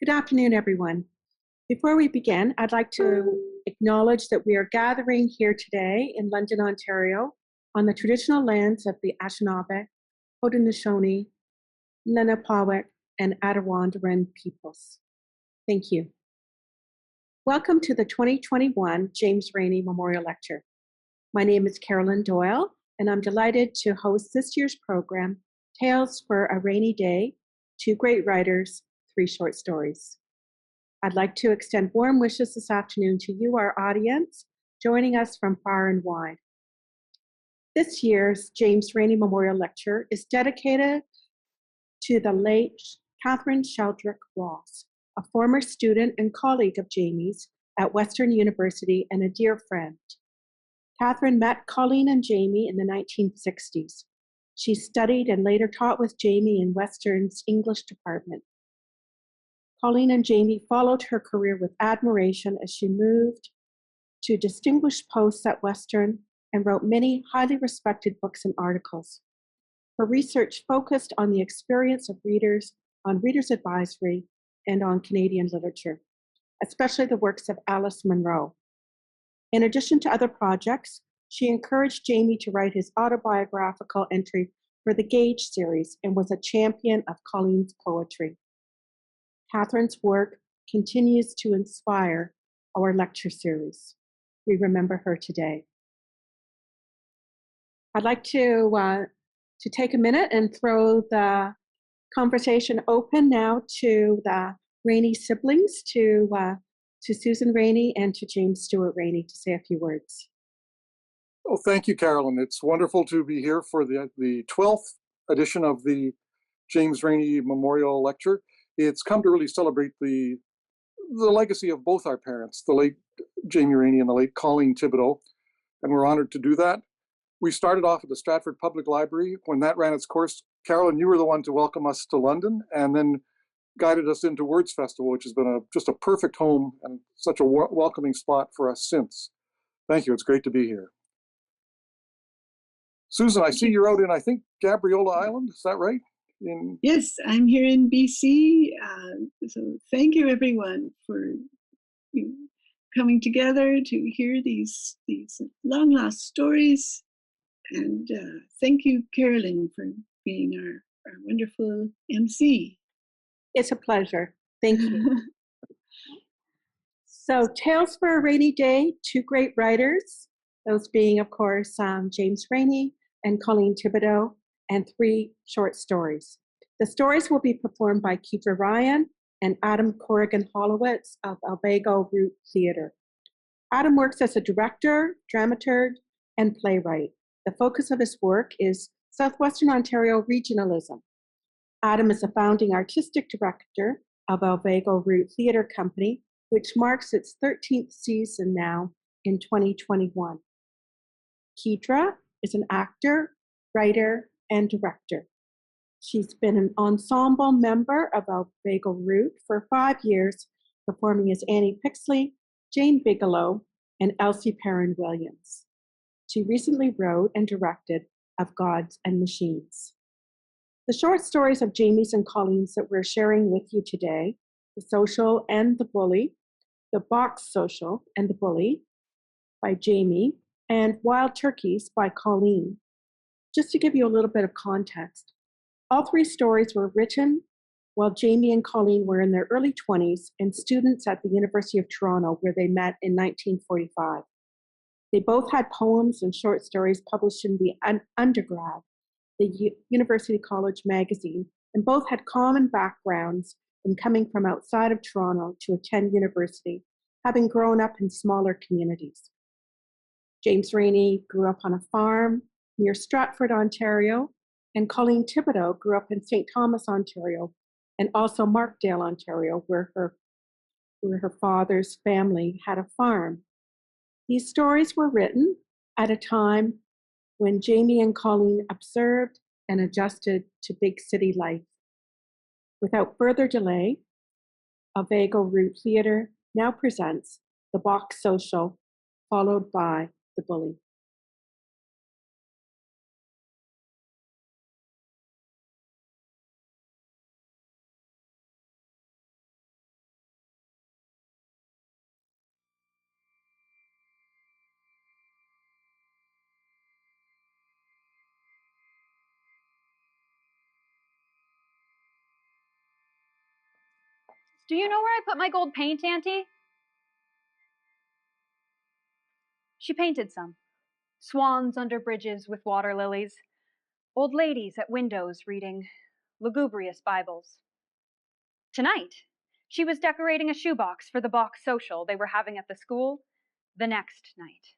Good afternoon, everyone. Before we begin, I'd like to acknowledge that we are gathering here today in London, Ontario, on the traditional lands of the Anishinaabe, Haudenosaunee, Lenape, and Attawandaron peoples. Thank you. Welcome to the 2021 James Reaney Memorial Lecture. My name is Carolyn Doyle, and I'm delighted to host this year's program, Tales for a Rainy Day, Two Great Writers, Three Short Stories. I'd like to extend warm wishes this afternoon to you, our audience, joining us from far and wide. This year's James Reaney Memorial Lecture is dedicated to the late Catherine Sheldrick Ross, a former student and colleague of Jamie's at Western University and a dear friend. Catherine met Colleen and Jamie in the 1960s. She studied and later taught with Jamie in Western's English department. Colleen and Jamie followed her career with admiration as she moved to distinguished posts at Western and wrote many highly respected books and articles. Her research focused on the experience of readers, on Reader's Advisory, and on Canadian literature, especially the works of Alice Munro. In addition to other projects, she encouraged Jamie to write his autobiographical entry for the Gage series and was a champion of Colleen's poetry. Catherine's work continues to inspire our lecture series. We remember her today. I'd like to take a minute and throw the conversation open now to the Reaney siblings, to Susan Reaney and to James Stewart Reaney to say a few words. Oh, thank you, Carolyn. It's wonderful to be here for the 12th edition of the James Reaney Memorial Lecture. It's come to really celebrate the legacy of both our parents, the late Jamie Reaney and the late Colleen Thibaudeau, and we're honored to do that. We started off at the Stratford Public Library. When that ran its course, Carolyn, you were the one to welcome us to London and then guided us into Words Festival, which has been just a perfect home and such a welcoming spot for us since. Thank you. It's great to be here. Susan, I see you're out in, I think, Gabriola Island. Is that right? Yes, I'm here in BC. So thank you, everyone, for coming together to hear these long lost stories. And thank you, Carolyn, for being our wonderful MC. It's a pleasure. Thank you. So, Tales for a Rainy Day, Two Great Writers, those being, of course, James Reaney and Colleen Thibaudeau, and Three Short Stories. The stories will be performed by Kydra Ryan and Adam Corrigan Holowitz of AlvegoRoot Theatre. Adam works as a director, dramaturg, and playwright. The focus of his work is Southwestern Ontario regionalism. Adam is the founding artistic director of AlvegoRoot Theatre Company, which marks its 13th season now in 2021. Kydra is an actor, writer, and director. She's been an ensemble member of AlvegoRoot for 5 years, performing as Annie Pixley, Jane Bigelow, and Elsie Perrin-Williams. She recently wrote and directed Of Gods and Machines. The short stories of Jamie's and Colleen's that we're sharing with you today, The Social and the Bully, The Box Social and the Bully by Jamie, and Wild Turkeys by Colleen. Just to give you a little bit of context, all three stories were written while Jamie and Colleen were in their early 20s and students at the University of Toronto, where they met in 1945. They both had poems and short stories published in the Undergrad, the University College magazine, and both had common backgrounds in coming from outside of Toronto to attend university, having grown up in smaller communities. James Reaney grew up on a farm near Stratford, Ontario, and Colleen Thibaudeau grew up in St. Thomas, Ontario, and also Markdale, Ontario, where her father's family had a farm. These stories were written at a time when Jamie and Colleen observed and adjusted to big city life. Without further delay, AlvegoRoot Theatre now presents The Box Social, followed by The Bully. Do you know where I put my gold paint, Auntie? She painted some. Swans under bridges with water lilies. Old ladies at windows reading lugubrious Bibles. Tonight, she was decorating a shoebox for the box social they were having at the school the next night.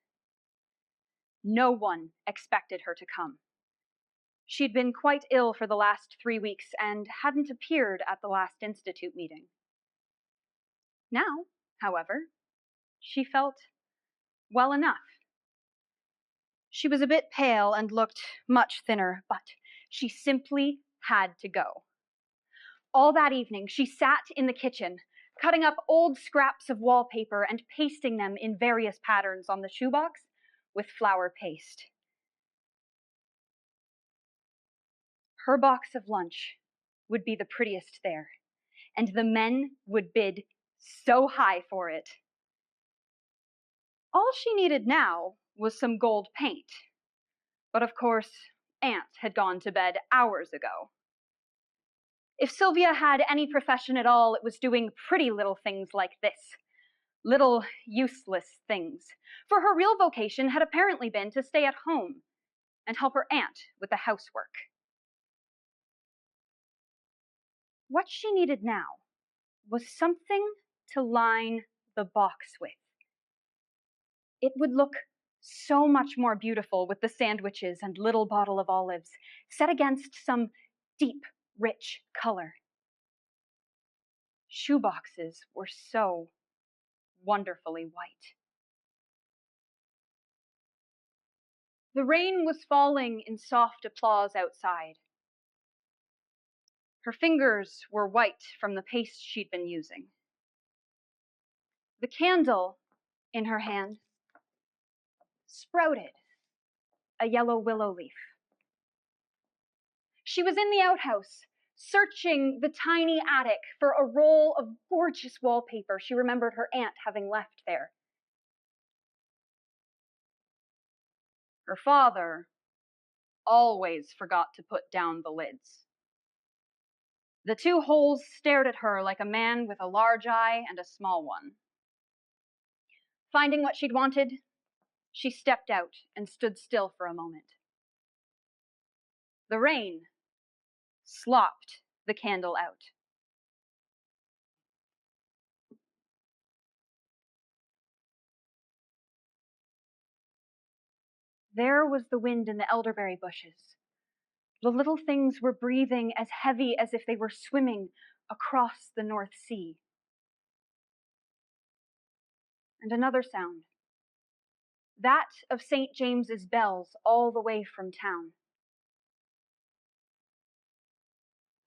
No one expected her to come. She'd been quite ill for the last 3 weeks and hadn't appeared at the last institute meeting. Now, however, she felt well enough. She was a bit pale and looked much thinner, but she simply had to go. All that evening, she sat in the kitchen, cutting up old scraps of wallpaper and pasting them in various patterns on the shoebox with flour paste. Her box of lunch would be the prettiest there, and the men would bid so high for it. All she needed now was some gold paint. But of course, Aunt had gone to bed hours ago. If Sylvia had any profession at all, it was doing pretty little things like this. Little useless things. For her real vocation had apparently been to stay at home and help her aunt with the housework. What she needed now was something to line the box with. It would look so much more beautiful with the sandwiches and little bottle of olives set against some deep, rich color. Shoeboxes were so wonderfully white. The rain was falling in soft applause outside. Her fingers were white from the paste she'd been using. The candle in her hand sprouted a yellow willow leaf. She was in the outhouse, searching the tiny attic for a roll of gorgeous wallpaper she remembered her aunt having left there. Her father always forgot to put down the lids. The two holes stared at her like a man with a large eye and a small one. Finding what she'd wanted, she stepped out and stood still for a moment. The rain slopped the candle out. There was the wind in the elderberry bushes. The little things were breathing as heavy as if they were swimming across the North Sea. And another sound, that of St. James's bells all the way from town.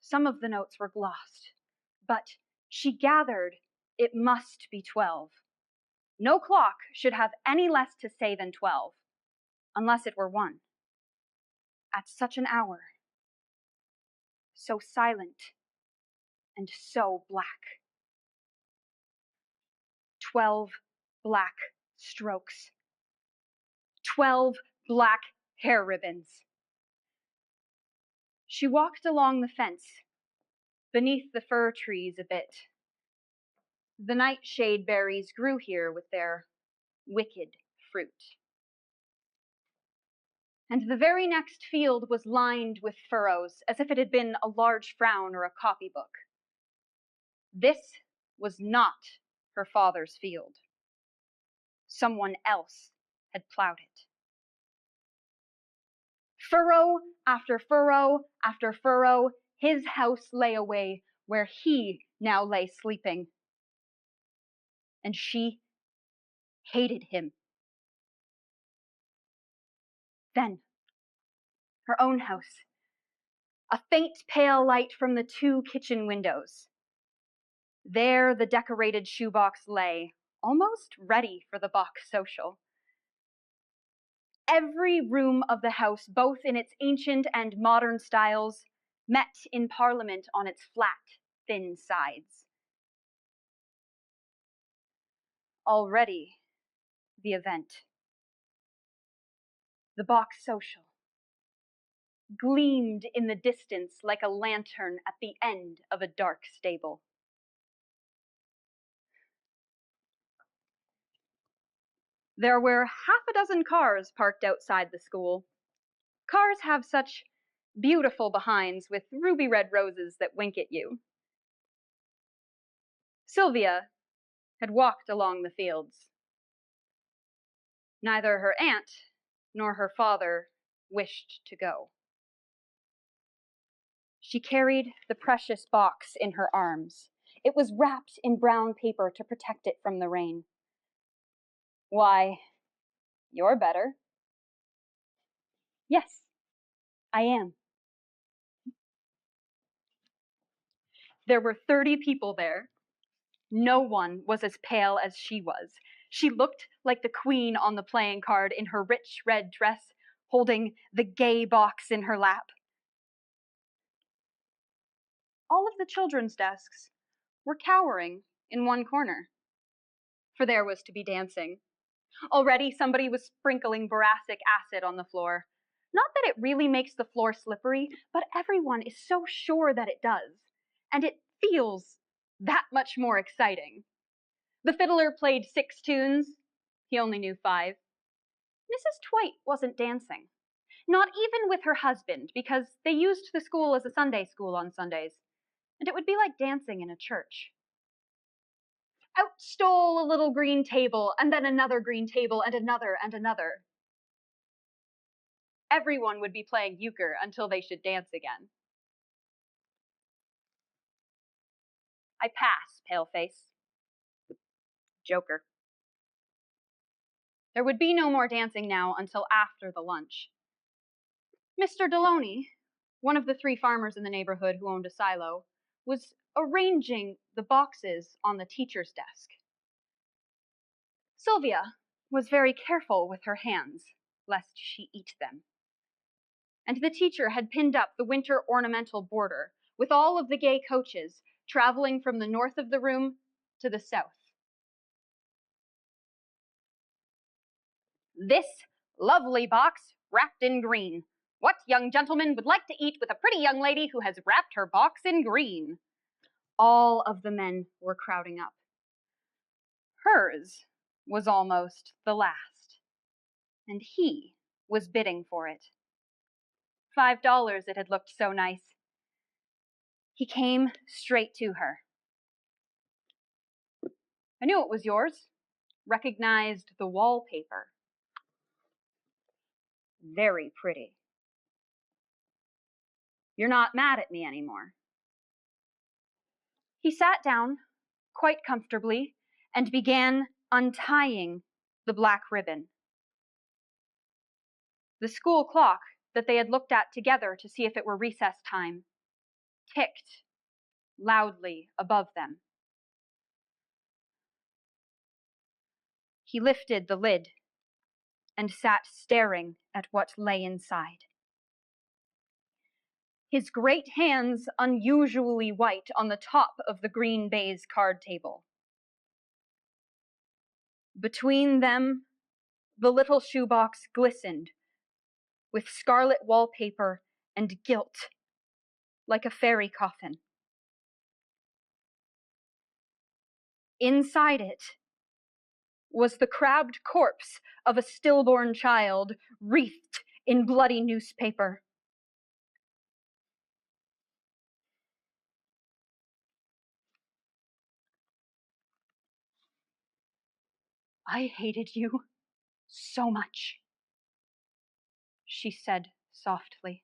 Some of the notes were glossed, but she gathered it must be 12. No clock should have any less to say than 12, unless it were 1. At such an hour, so silent and so black. 12 black strokes. 12 black hair ribbons. She walked along the fence, beneath the fir trees a bit. The nightshade berries grew here with their wicked fruit. And the very next field was lined with furrows, as if it had been a large frown or a copybook. This was not her father's field. Someone else had plowed it. Furrow after furrow after furrow, his house lay away where he now lay sleeping. And she hated him. Then, her own house. A faint pale light from the 2 kitchen windows. There the decorated shoebox lay, almost ready for the box social. Every room of the house, both in its ancient and modern styles, met in Parliament on its flat, thin sides. Already, the event, the box social, gleamed in the distance like a lantern at the end of a dark stable. There were half a dozen cars parked outside the school. Cars have such beautiful behinds with ruby red roses that wink at you. Sylvia had walked along the fields. Neither her aunt nor her father wished to go. She carried the precious box in her arms. It was wrapped in brown paper to protect it from the rain. Why, you're better. Yes, I am. There were 30 people there. No one was as pale as she was. She looked like the queen on the playing card in her rich red dress, holding the gay box in her lap. All of the children's desks were cowering in one corner, for there was to be dancing. Already somebody was sprinkling boracic acid on the floor. Not that it really makes the floor slippery, but everyone is so sure that it does, and it feels that much more exciting. The fiddler played 6 tunes. He only knew 5. Mrs. Twite wasn't dancing, not even with her husband, because they used the school as a Sunday school on Sundays, and it would be like dancing in a church. Out stole a little green table, and then another green table, and another and another. Everyone would be playing euchre until they should dance again. I pass, Paleface. Joker. There would be no more dancing now until after the lunch. Mr. Deloney, one of the 3 farmers in the neighborhood who owned a silo, was arranging the boxes on the teacher's desk. Sylvia was very careful with her hands, lest she eat them. And the teacher had pinned up the winter ornamental border with all of the gay coaches traveling from the north of the room to the south. This lovely box wrapped in green. What young gentleman would like to eat with a pretty young lady who has wrapped her box in green? All of the men were crowding up. Hers was almost the last, and he was bidding for it. $5 it had looked so nice. He came straight to her. I knew it was yours. Recognized the wallpaper. Very pretty. You're not mad at me anymore. He sat down quite comfortably and began untying the black ribbon. The school clock that they had looked at together to see if it were recess time ticked loudly above them. He lifted the lid and sat staring at what lay inside. His great hands unusually white on the top of the green baize card table. Between them, the little shoebox glistened with scarlet wallpaper and gilt like a fairy coffin. Inside it was the crabbed corpse of a stillborn child wreathed in bloody newspaper. I hated you so much, she said softly.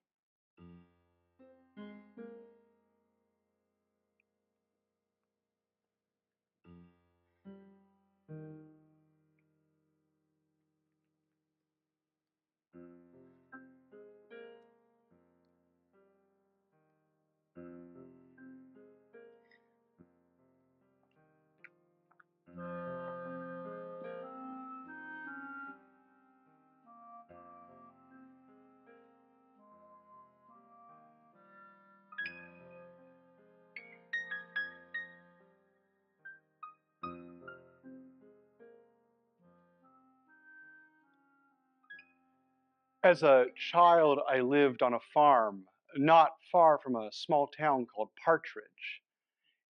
As a child, I lived on a farm not far from a small town called Partridge.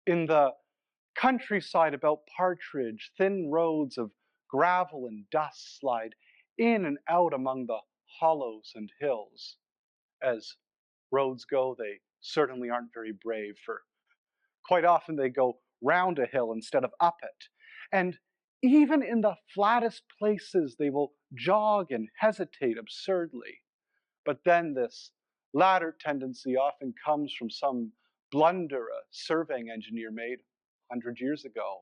In the countryside about Partridge, thin roads of gravel and dust slide in and out among the hollows and hills. As roads go, they certainly aren't very brave, for quite often they go round a hill instead of up it. And even in the flattest places, they will jog and hesitate absurdly. But then this latter tendency often comes from some blunder a surveying engineer made 100 years ago.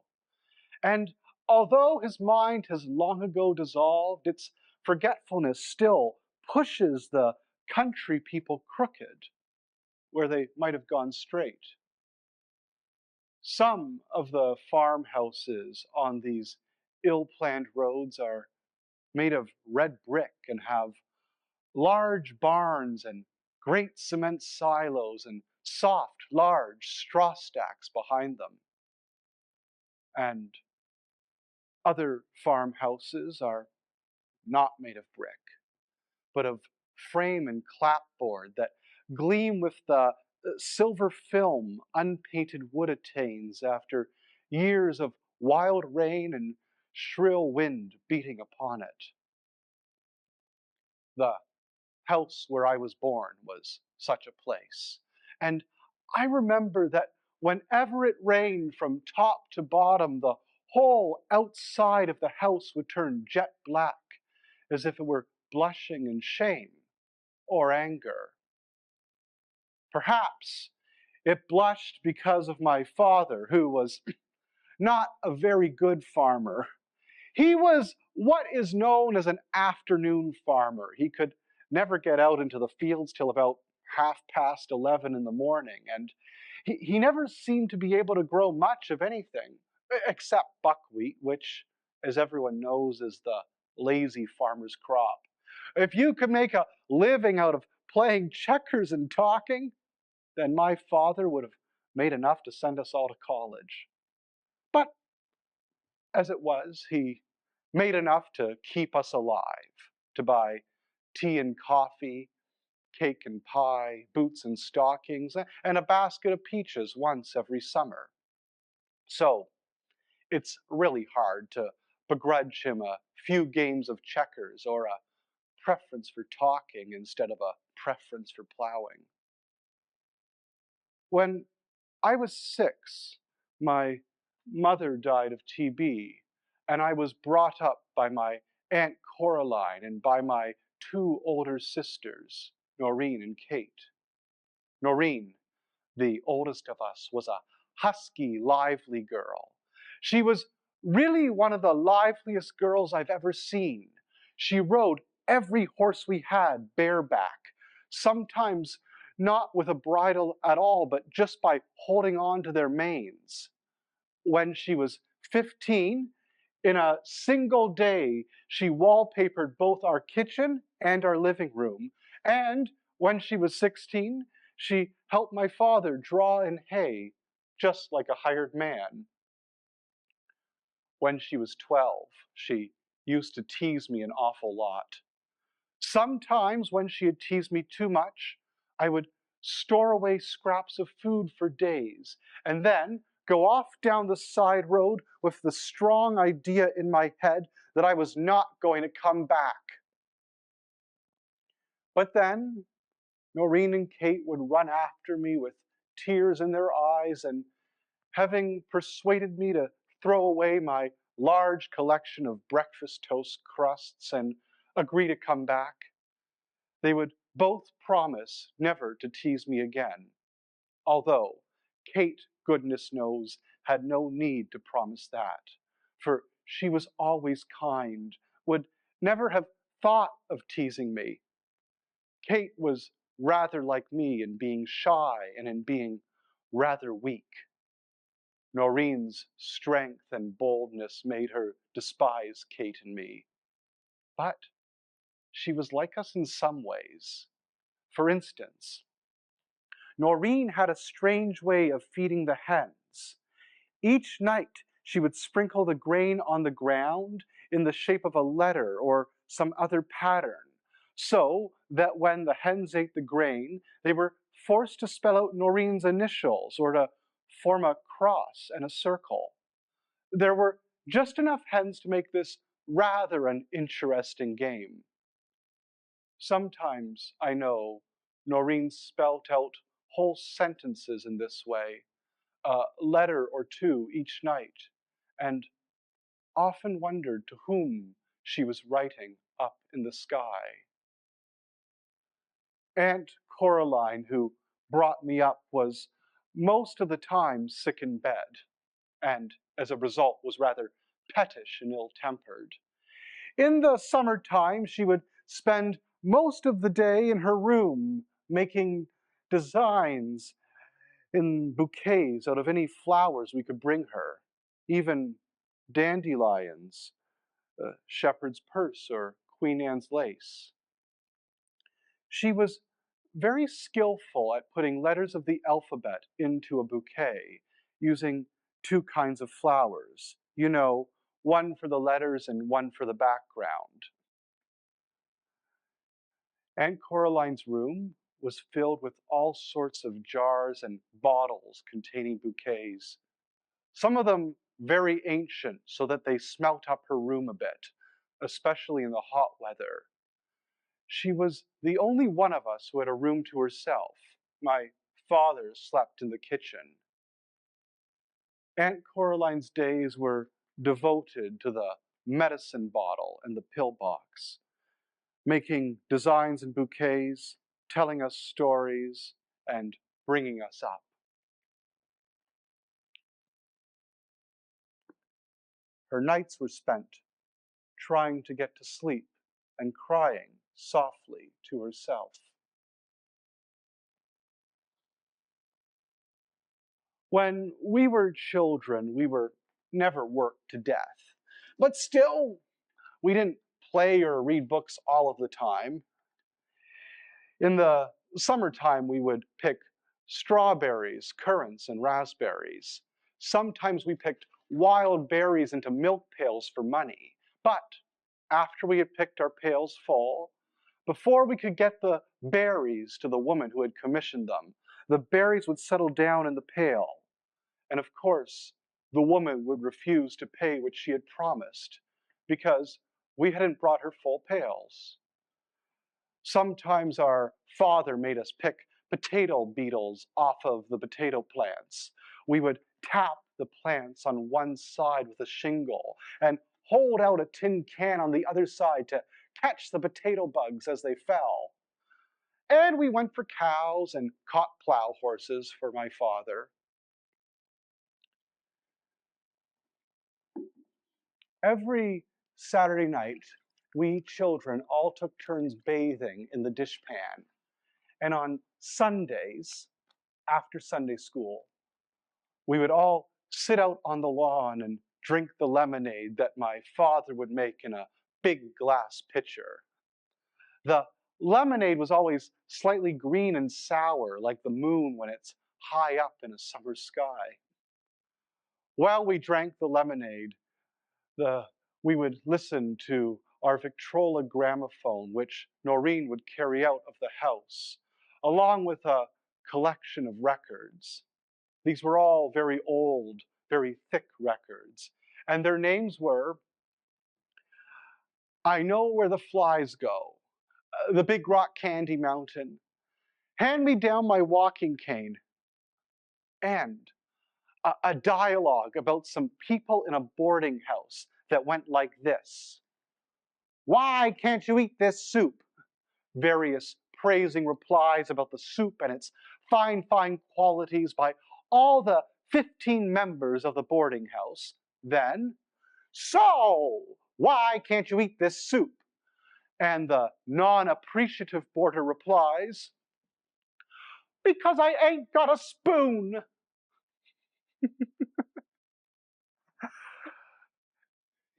And although his mind has long ago dissolved, its forgetfulness still pushes the country people crooked where they might have gone straight. Some of the farmhouses on these ill-planned roads are made of red brick and have large barns and great cement silos and soft, large straw stacks behind them. And other farmhouses are not made of brick, but of frame and clapboard that gleam with the silver film unpainted wood attains after years of wild rain and shrill wind beating upon it. The house where I was born was such a place. And I remember that whenever it rained from top to bottom, the whole outside of the house would turn jet black, as if it were blushing in shame or anger. Perhaps it blushed because of my father, who was not a very good farmer. He was what is known as an afternoon farmer. He could never get out into the fields till about 11:30 in the morning, and he never seemed to be able to grow much of anything, except buckwheat, which, as everyone knows, is the lazy farmer's crop. If you could make a living out of playing checkers and talking, then my father would have made enough to send us all to college. But as it was, he made enough to keep us alive, to buy tea and coffee, cake and pie, boots and stockings, and a basket of peaches once every summer. So it's really hard to begrudge him a few games of checkers or a preference for talking instead of a preference for plowing. When I was 6, my mother died of TB, and I was brought up by my Aunt Caroline and by my 2 older sisters, Noreen and Kate. Noreen, the oldest of us, was a husky, lively girl. She was really one of the liveliest girls I've ever seen. She rode every horse we had bareback, sometimes not with a bridle at all, but just by holding on to their manes. When she was 15, in a single day, she wallpapered both our kitchen and our living room. And when she was 16, she helped my father draw in hay, just like a hired man. When she was 12, she used to tease me an awful lot. Sometimes when she had teased me too much, I would store away scraps of food for days, and then go off down the side road with the strong idea in my head that I was not going to come back. But then Noreen and Kate would run after me with tears in their eyes, and having persuaded me to throw away my large collection of breakfast toast crusts and agree to come back, they would both promise never to tease me again, although Kate, goodness knows, had no need to promise that, for she was always kind, would never have thought of teasing me. Kate was rather like me in being shy and in being rather weak. Noreen's strength and boldness made her despise Kate and me. But she was like us in some ways. For instance, Noreen had a strange way of feeding the hens. Each night, she would sprinkle the grain on the ground in the shape of a letter or some other pattern, so that when the hens ate the grain, they were forced to spell out Noreen's initials or to form a cross and a circle. There were just enough hens to make this rather an interesting game. Sometimes, I know, Noreen spelt out whole sentences in this way, a letter or two each night, and often wondered to whom she was writing up in the sky. Aunt Coraline, who brought me up, was most of the time sick in bed, and as a result was rather pettish and ill-tempered. In the summertime, she would spend most of the day in her room making designs in bouquets out of any flowers we could bring her, even dandelions, shepherd's purse, or Queen Anne's lace. She was very skillful at putting letters of the alphabet into a bouquet using two kinds of flowers. You know, one for the letters and one for the background. Aunt Coraline's room was filled with all sorts of jars and bottles containing bouquets, some of them very ancient so that they smelt up her room a bit, especially in the hot weather. She was the only one of us who had a room to herself. My father slept in the kitchen. Aunt Coraline's days were devoted to the medicine bottle and the pill box, making designs and bouquets, telling us stories, and bringing us up. Her nights were spent trying to get to sleep and crying softly to herself. When we were children, we were never worked to death. But still, we didn't play or read books all of the time. In the summertime, we would pick strawberries, currants, and raspberries. Sometimes we picked wild berries into milk pails for money. But after we had picked our pails full, before we could get the berries to the woman who had commissioned them, the berries would settle down in the pail. And of course, the woman would refuse to pay what she had promised because we hadn't brought her full pails. Sometimes our father made us pick potato beetles off of the potato plants. We would tap the plants on one side with a shingle and hold out a tin can on the other side to catch the potato bugs as they fell. And we went for cows and caught plow horses for my father. Every Saturday night, we children all took turns bathing in the dishpan. And on Sundays, after Sunday school, we would all sit out on the lawn and drink the lemonade that my father would make in a big glass pitcher. The lemonade was always slightly green and sour, like the moon when it's high up in a summer sky. While we drank the lemonade, we would listen to our Victrola gramophone, which Noreen would carry out of the house, along with a collection of records. These were all very old, very thick records, and their names were I Know Where the Flies Go, The Big Rock Candy Mountain, Hand Me Down My Walking Cane, and a dialogue about some people in a boarding house that went like this. Why can't you eat this soup? Various praising replies about the soup and its fine, fine qualities by all the 15 members of the boarding house. Then, so, why can't you eat this soup? And the non-appreciative boarder replies, because I ain't got a spoon.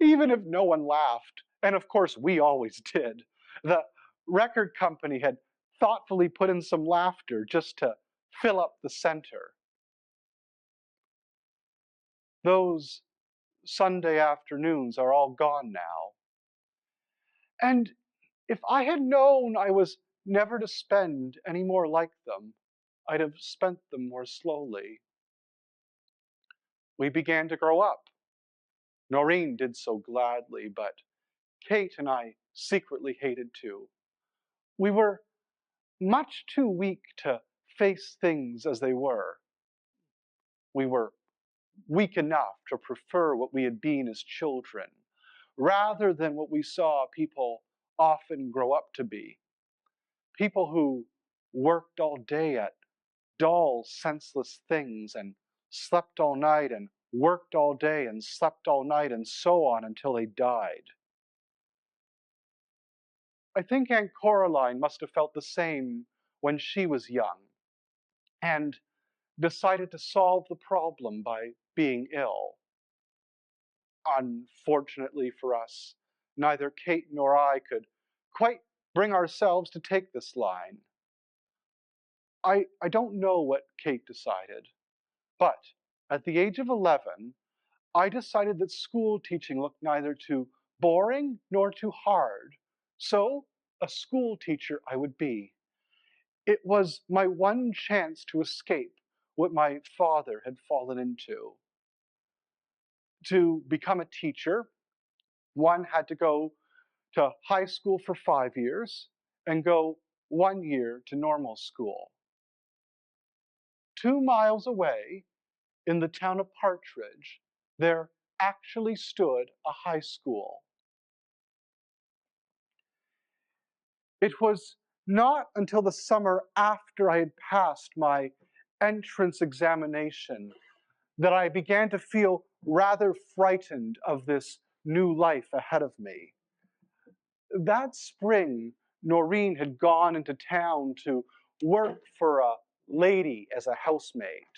Even if no one laughed, and of course we always did, the record company had thoughtfully put in some laughter just to fill up the center. Those Sunday afternoons are all gone now. And if I had known I was never to spend any more like them, I'd have spent them more slowly. We began to grow up. Noreen did so gladly, but Kate and I secretly hated too. We were much too weak to face things as they were. We were weak enough to prefer what we had been as children, rather than what we saw people often grow up to be. People who worked all day at dull, senseless things and slept all night and worked all day and slept all night and so on until they died. I think Aunt Coraline must have felt the same when she was young and decided to solve the problem by being ill. Unfortunately for us, neither Kate nor I could quite bring ourselves to take this line. I don't know what Kate decided, but at the age of 11, I decided that school teaching looked neither too boring nor too hard, so a school teacher I would be. It was my one chance to escape what my father had fallen into. To become a teacher, one had to go to high school for 5 years and go 1 year to normal school. 2 miles away, in the town of Partridge, there actually stood a high school. It was not until the summer after I had passed my entrance examination that I began to feel rather frightened of this new life ahead of me. That spring, Noreen had gone into town to work for a lady as a housemaid.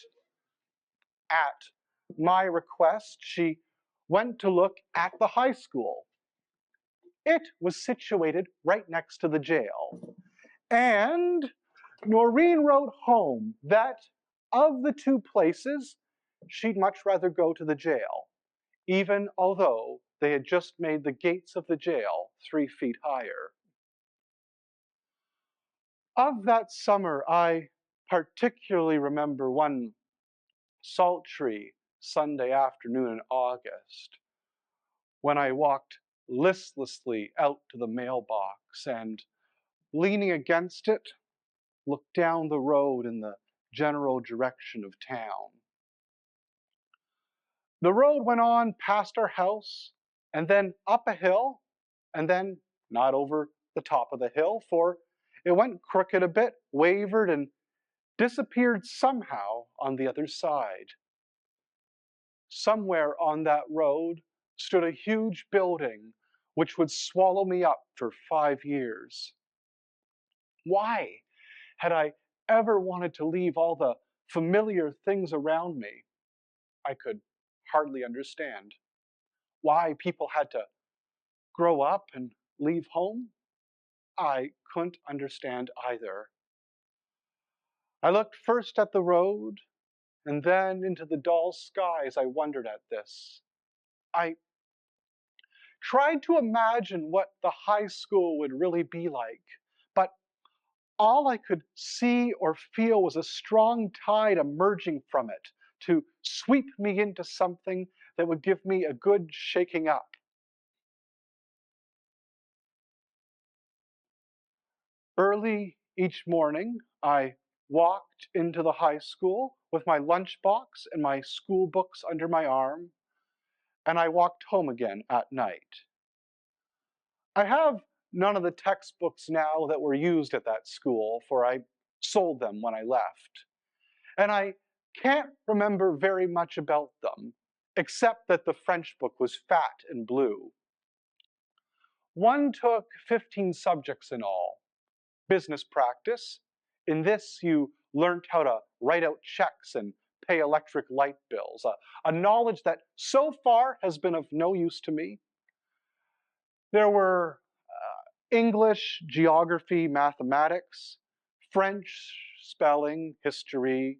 At my request, she went to look at the high school. It was situated right next to the jail. And Noreen wrote home that of the two places, she'd much rather go to the jail, even although they had just made the gates of the jail 3 feet higher. Of that summer, I particularly remember one sultry Sunday afternoon in August when I walked listlessly out to the mailbox and, leaning against it, looked down the road in the general direction of town. The road went on past our house, and then up a hill, and then not over the top of the hill, for it went crooked a bit, wavered, and disappeared somehow on the other side. Somewhere on that road stood a huge building which would swallow me up for 5 years. Why had I ever wanted to leave all the familiar things around me? I could hardly understand. Why people had to grow up and leave home? I couldn't understand either. I looked first at the road and then into the dull sky as I wondered at this. I tried to imagine what the high school would really be like, but all I could see or feel was a strong tide emerging from it to sweep me into something that would give me a good shaking up. Early each morning, I walked into the high school with my lunchbox and my school books under my arm, and I walked home again at night. I have none of the textbooks now that were used at that school, for I sold them when I left. And I can't remember very much about them, except that the French book was fat and blue. One took 15 subjects in all. Business practice. In this, you learned how to write out checks and pay electric light bills, a knowledge that so far has been of no use to me. There were English, geography, mathematics, French, spelling, history,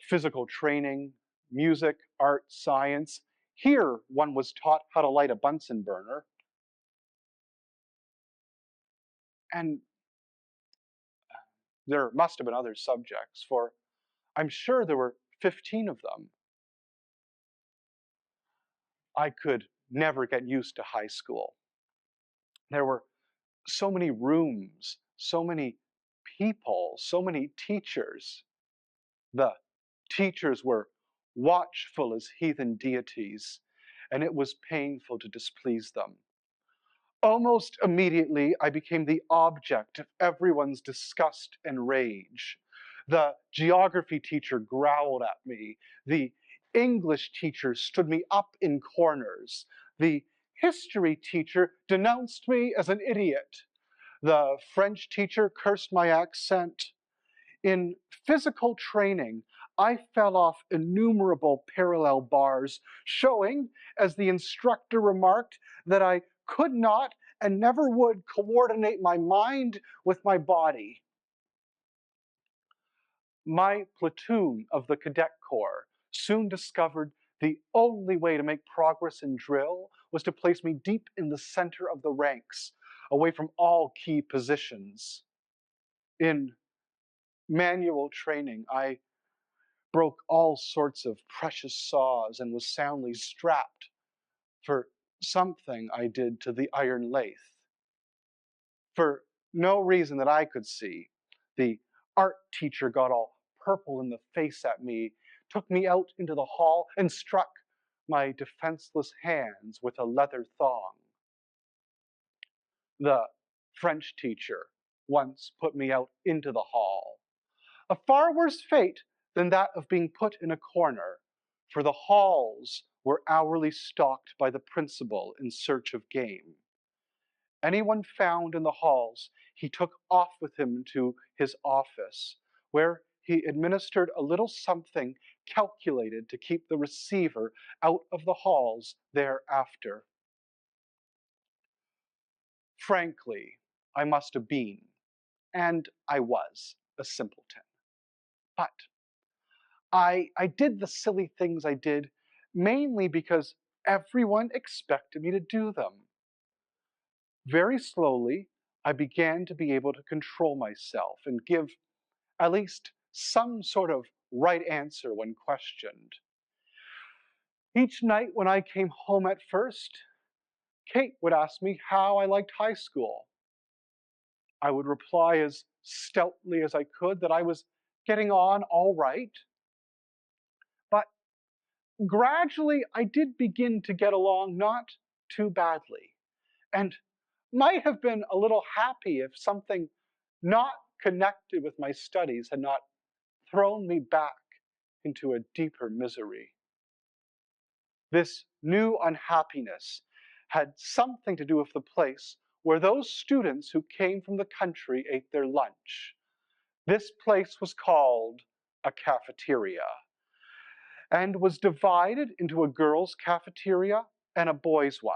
physical training, music, art, science. Here, one was taught how to light a Bunsen burner. And there must have been other subjects, for I'm sure there were 15 of them. I could never get used to high school. There were so many rooms, so many people, so many teachers. The teachers were watchful as heathen deities, and it was painful to displease them. Almost immediately, I became the object of everyone's disgust and rage. The geography teacher growled at me. The English teacher stood me up in corners. The history teacher denounced me as an idiot. The French teacher cursed my accent. In physical training, I fell off innumerable parallel bars, showing, as the instructor remarked, that I could not and never would coordinate my mind with my body. My platoon of the Cadet Corps soon discovered the only way to make progress in drill was to place me deep in the center of the ranks, away from all key positions. In manual training, I broke all sorts of precious saws and was soundly strapped for something I did to the iron lathe. For no reason that I could see, the art teacher got all purple in the face at me, took me out into the hall, and struck my defenseless hands with a leather thong. The French teacher once put me out into the hall. A far worse fate than that of being put in a corner, for the halls were hourly stalked by the principal in search of game. Anyone found in the halls he took off with him to his office, where he administered a little something calculated to keep the receiver out of the halls thereafter. Frankly, I must have been, and I was, a simpleton. But I did the silly things I did mainly because everyone expected me to do them. Very slowly, I began to be able to control myself and give at least some sort of right answer when questioned. Each night when I came home at first, Kate would ask me how I liked high school. I would reply as stoutly as I could that I was getting on all right. But gradually, I did begin to get along not too badly, and might have been a little happy if something not connected with my studies had not thrown me back into a deeper misery. This new unhappiness had something to do with the place where those students who came from the country ate their lunch. This place was called a cafeteria, and was divided into a girls' cafeteria and a boys' one.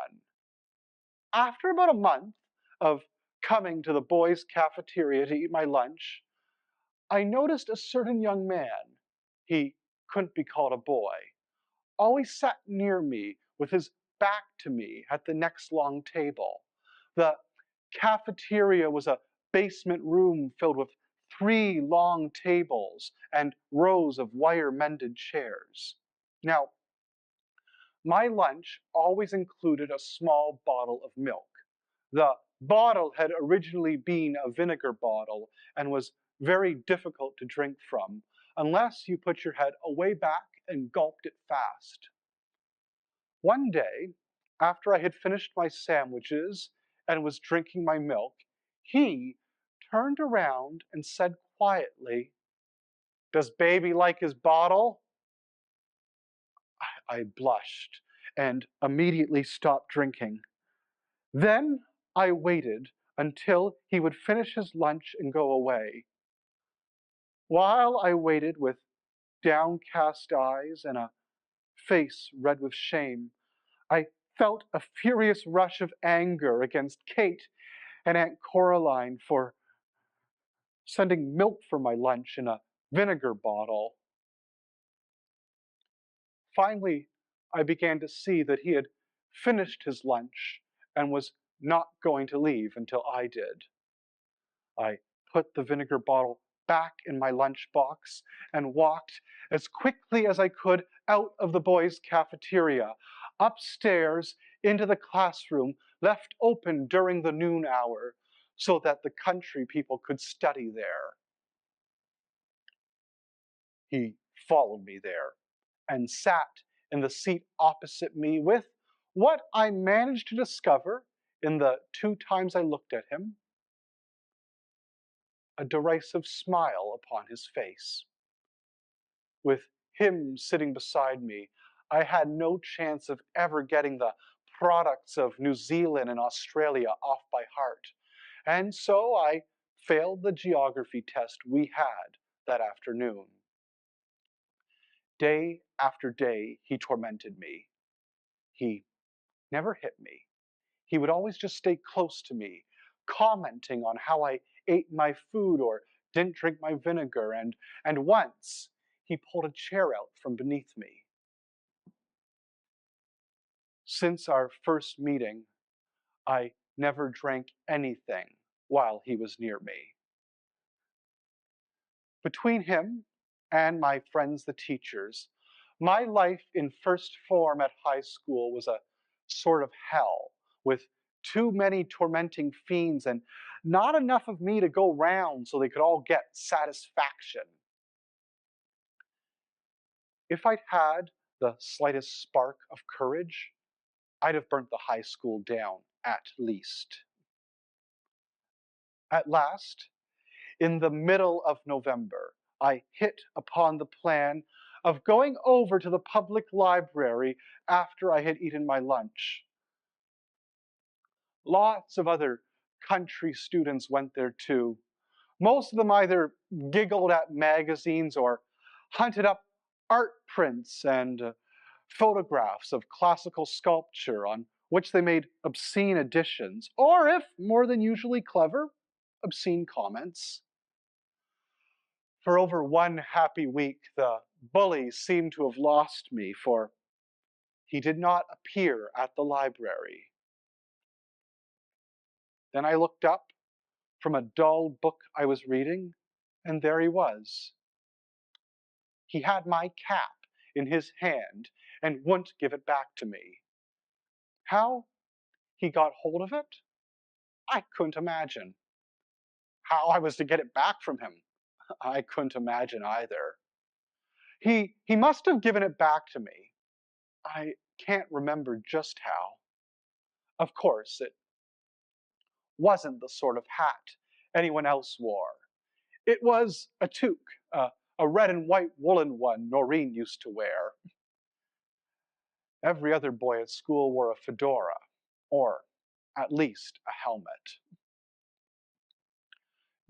After about a month of coming to the boys' cafeteria to eat my lunch, I noticed a certain young man, he couldn't be called a boy, always sat near me with his back to me at the next long table. The cafeteria was a basement room filled with 3 long tables and rows of wire-mended chairs. Now, my lunch always included a small bottle of milk. The bottle had originally been a vinegar bottle and was very difficult to drink from, unless you put your head away back and gulped it fast. One day, after I had finished my sandwiches and was drinking my milk, he turned around and said quietly, "Does baby like his bottle?" I blushed and immediately stopped drinking. Then I waited until he would finish his lunch and go away. While I waited with downcast eyes and a face red with shame, I felt a furious rush of anger against Kate and Aunt Caroline for sending milk for my lunch in a vinegar bottle. Finally, I began to see that he had finished his lunch and was not going to leave until I did. I put the vinegar bottle back in my lunchbox and walked as quickly as I could out of the boys' cafeteria. upstairs into the classroom left open during the noon hour so that the country people could study there. He followed me there and sat in the seat opposite me with what I managed to discover in the 2 times I looked at him, a derisive smile upon his face. With him sitting beside me, I had no chance of ever getting the products of New Zealand and Australia off by heart, and so I failed the geography test we had that afternoon. Day after day, he tormented me. He never hit me. He would always just stay close to me, commenting on how I ate my food or didn't drink my vinegar, and once he pulled a chair out from beneath me. Since our first meeting, I never drank anything while he was near me. Between him and my friends the teachers, my life in first form at high school was a sort of hell, with too many tormenting fiends and not enough of me to go round so they could all get satisfaction. If I'd had the slightest spark of courage, I'd have burnt the high school down at least. At last, in the middle of November, I hit upon the plan of going over to the public library after I had eaten my lunch. Lots of other country students went there too. Most of them either giggled at magazines or hunted up art prints and photographs of classical sculpture on which they made obscene additions, or if more than usually clever, obscene comments. For over 1 happy week, the bully seemed to have lost me, for he did not appear at the library. Then I looked up from a dull book I was reading, and there he was. He had my cap in his hand and wouldn't give it back to me. How he got hold of it, I couldn't imagine. How I was to get it back from him, I couldn't imagine either. He must have given it back to me. I can't remember just how. Of course, it wasn't the sort of hat anyone else wore. It was a toque, a red and white woolen one Noreen used to wear. Every other boy at school wore a fedora, or at least a helmet.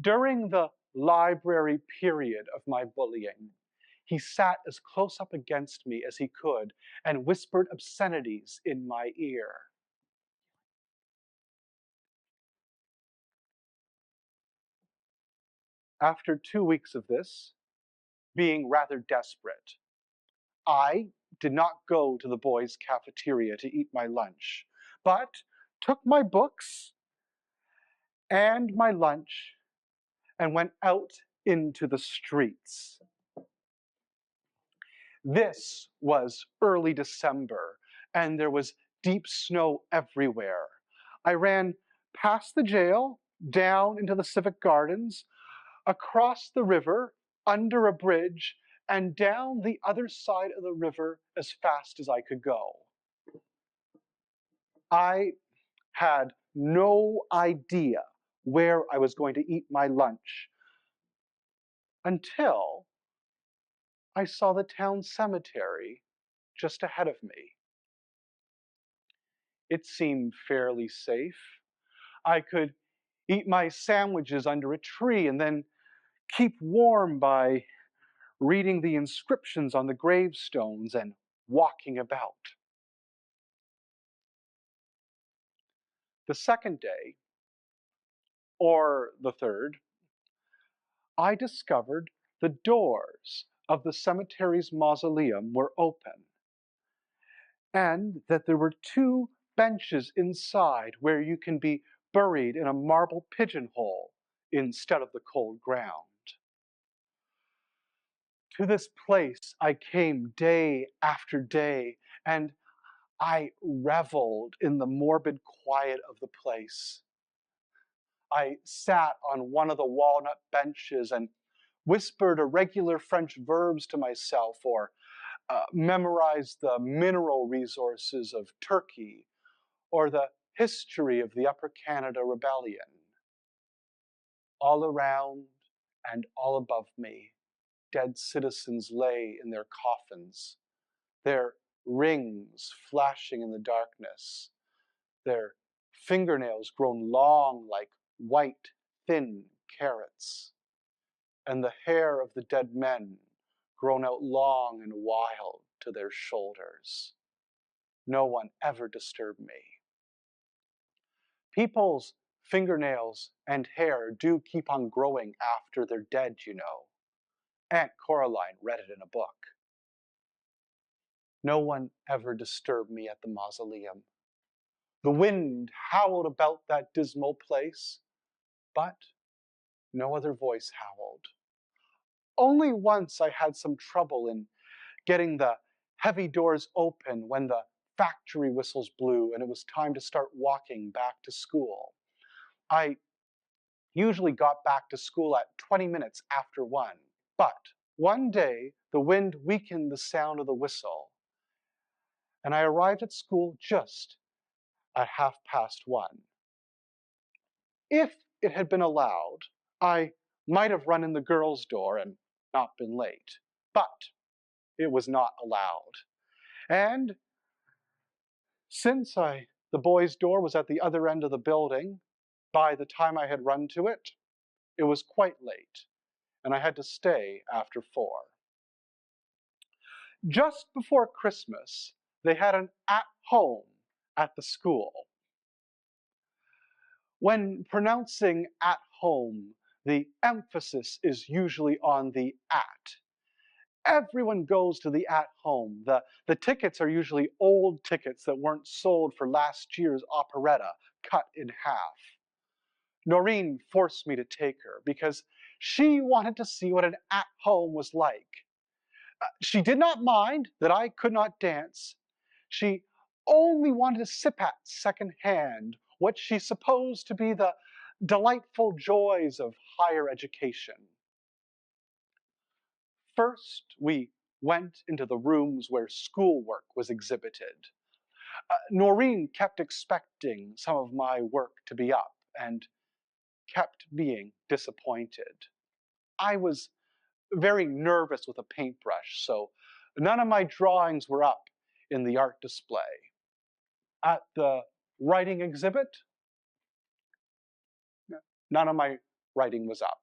During the library period of my bullying, he sat as close up against me as he could and whispered obscenities in my ear. After 2 weeks of this, being rather desperate, I did not go to the boys' cafeteria to eat my lunch, but took my books and my lunch and went out into the streets. This was early December, and there was deep snow everywhere. I ran past the jail, down into the civic gardens, across the river, under a bridge, and down the other side of the river as fast as I could go. I had no idea where I was going to eat my lunch until I saw the town cemetery just ahead of me. It seemed fairly safe. I could eat my sandwiches under a tree and then keep warm by reading the inscriptions on the gravestones and walking about. The second day, or the third, I discovered the doors of the cemetery's mausoleum were open, and that there were 2 benches inside where you can be buried in a marble pigeonhole instead of the cold ground. To this place I came day after day, and I reveled in the morbid quiet of the place. I sat on one of the walnut benches and whispered irregular French verbs to myself, or memorized the mineral resources of Turkey, or the history of the Upper Canada Rebellion. All around and all above me, dead citizens lay in their coffins, their rings flashing in the darkness, their fingernails grown long like white, thin carrots, and the hair of the dead men grown out long and wild to their shoulders. No one ever disturbed me. People's fingernails and hair do keep on growing after they're dead, you know. Aunt Caroline read it in a book. No one ever disturbed me at the mausoleum. The wind howled about that dismal place, but no other voice howled. Only once I had some trouble in getting the heavy doors open when the factory whistles blew and it was time to start walking back to school. I usually got back to school at 20 minutes after 1, but one day the wind weakened the sound of the whistle, and I arrived at school just at 1:30. If it had been allowed, I might have run in the girls' door and not been late, but it was not allowed. And since the boys' door was at the other end of the building, by the time I had run to it, it was quite late, and I had to stay after 4. Just before Christmas, they had an at-home at the school. When pronouncing at home, the emphasis is usually on the at. Everyone goes to the at home. The tickets are usually old tickets that weren't sold for last year's operetta, cut in half. Noreen forced me to take her because she wanted to see what an at home was like. She did not mind that I could not dance. She only wanted to sip at secondhand what she supposed to be the delightful joys of higher education. First, we went into the rooms where schoolwork was exhibited. Noreen kept expecting some of my work to be up and kept being disappointed. I was very nervous with a paintbrush, so none of my drawings were up in the art display. At the writing exhibit, none of my writing was up.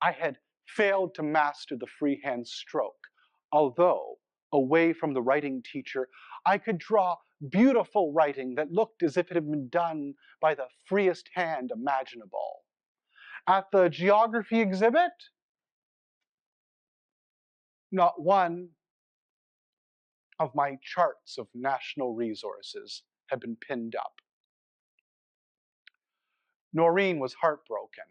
I had failed to master the freehand stroke, although away from the writing teacher, I could draw beautiful writing that looked as if it had been done by the freest hand imaginable. At the geography exhibit, not one of my charts of national resources had been pinned up. Noreen was heartbroken.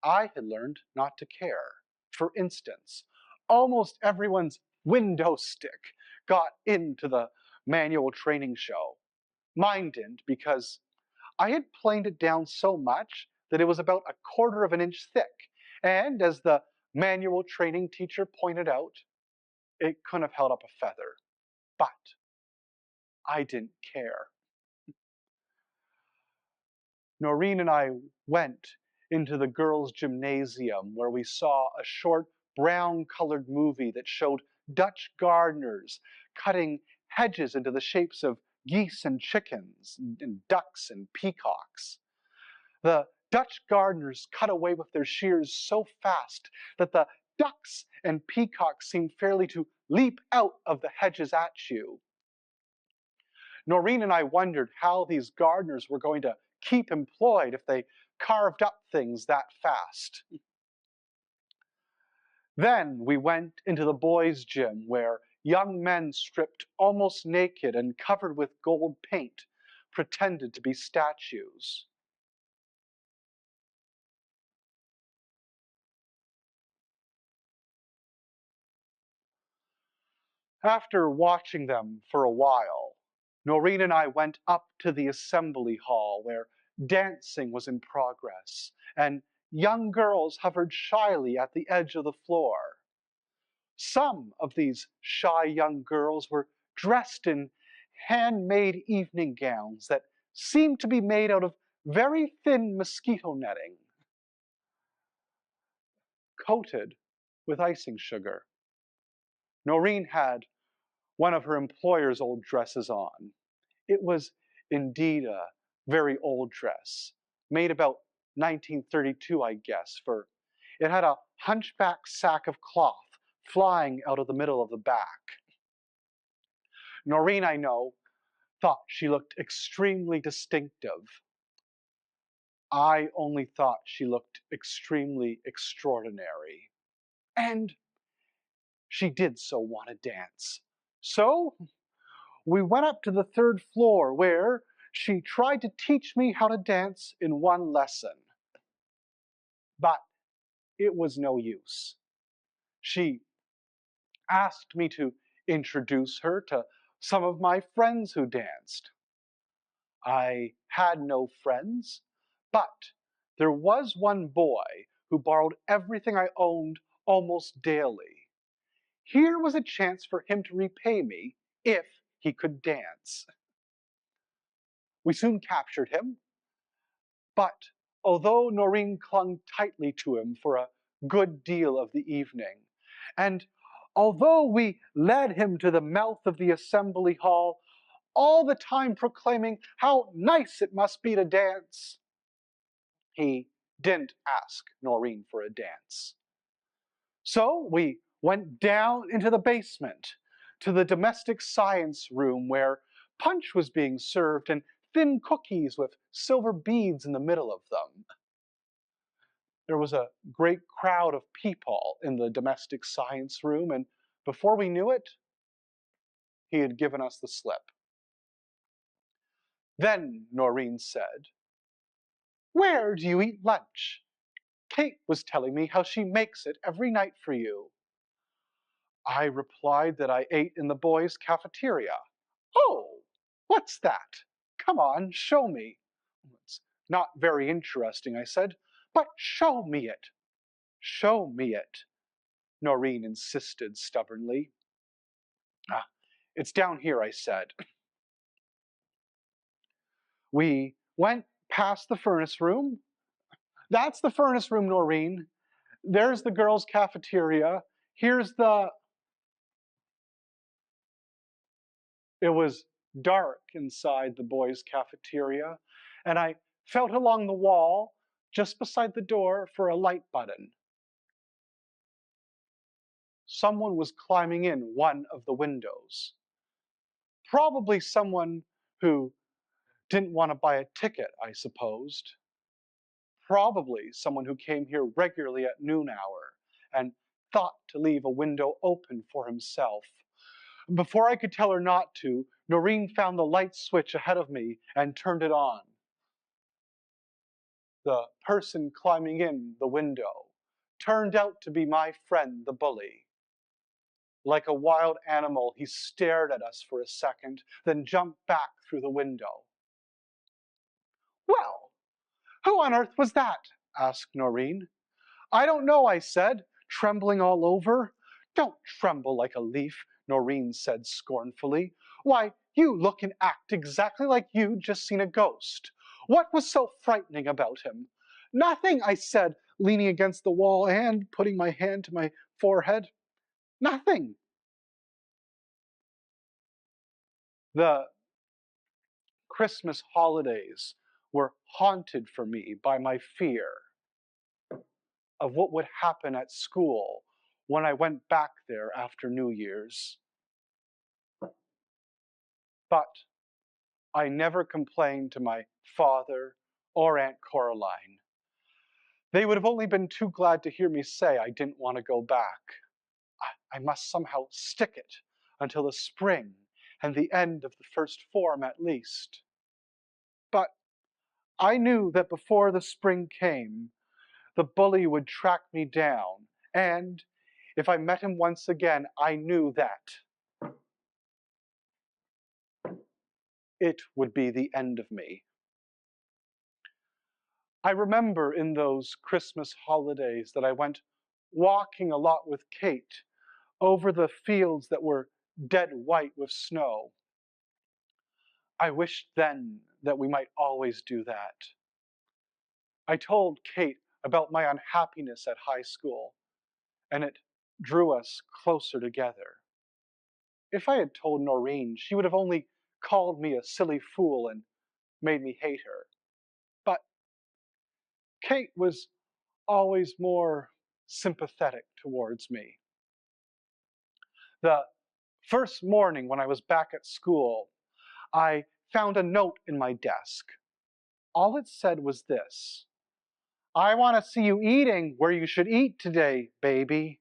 I had learned not to care. For instance, almost everyone's window stick got into the manual training show. Mine didn't because I had planed it down so much that it was about 1/4 of an inch thick. And as the manual training teacher pointed out, it couldn't have held up a feather. But I didn't care. Noreen and I went into the girls' gymnasium where we saw a short brown-colored movie that showed Dutch gardeners cutting hedges into the shapes of geese and chickens and ducks and peacocks. The Dutch gardeners cut away with their shears so fast that the ducks and peacocks seemed fairly to leap out of the hedges at you. Noreen and I wondered how these gardeners were going to keep employed if they carved up things that fast. Then we went into the boys' gym where young men stripped almost naked and covered with gold paint pretended to be statues. After watching them for a while, Noreen and I went up to the assembly hall where dancing was in progress, and young girls hovered shyly at the edge of the floor. Some of these shy young girls were dressed in handmade evening gowns that seemed to be made out of very thin mosquito netting, coated with icing sugar. Noreen had one of her employer's old dresses on. It was indeed a very old dress, made about 1932, I guess, for it had a hunchback sack of cloth flying out of the middle of the back. Noreen, I know, thought she looked extremely distinctive. I only thought she looked extremely extraordinary. And she did so want to dance. So we went up to the third floor where she tried to teach me how to dance in one lesson. But it was no use. She asked me to introduce her to some of my friends who danced. I had no friends, but there was one boy who borrowed everything I owned almost daily. Here was a chance for him to repay me if he could dance. We soon captured him, but although Noreen clung tightly to him for a good deal of the evening, and although we led him to the mouth of the assembly hall, all the time proclaiming how nice it must be to dance, he didn't ask Noreen for a dance. So we went down into the basement to the domestic science room where punch was being served and thin cookies with silver beads in the middle of them. There was a great crowd of people in the domestic science room, and before we knew it, he had given us the slip. Then Noreen said, "Where do you eat lunch? Kate was telling me how she makes it every night for you." I replied that I ate in the boys' cafeteria. "Oh, what's that? Come on, show me." "It's not very interesting," I said, "but show me it." "Show me it," Noreen insisted stubbornly. "It's down here," I said. We went past the furnace room. "That's the furnace room, Noreen. There's the girls' cafeteria. Here's the..." It was dark inside the boys' cafeteria, and I felt along the wall just beside the door for a light button. Someone was climbing in one of the windows. Probably someone who didn't want to buy a ticket, I supposed. Probably someone who came here regularly at noon hour and thought to leave a window open for himself. Before I could tell her not to, Noreen found the light switch ahead of me and turned it on. The person climbing in the window turned out to be my friend, the bully. Like a wild animal, he stared at us for a second, then jumped back through the window. "Well, who on earth was that?" asked Noreen. "I don't know," I said, trembling all over. "Don't tremble like a leaf," Noreen said scornfully. "Why, you look and act exactly like you'd just seen a ghost. What was so frightening about him?" "Nothing," I said, leaning against the wall and putting my hand to my forehead. "Nothing." The Christmas holidays were haunted for me by my fear of what would happen at school when I went back there after New Year's. But I never complained to my father or Aunt Caroline. They would have only been too glad to hear me say I didn't want to go back. I must somehow stick it until the spring and the end of the first form at least. But I knew that before the spring came, the bully would track me down, and if I met him once again, I knew that it would be the end of me. I remember in those Christmas holidays that I went walking a lot with Kate over the fields that were dead white with snow. I wished then that we might always do that. I told Kate about my unhappiness at high school, and it drew us closer together. If I had told Noreen, she would have only called me a silly fool and made me hate her. But Kate was always more sympathetic towards me. The first morning when I was back at school, I found a note in my desk. All it said was this: "I want to see you eating where you should eat today, baby."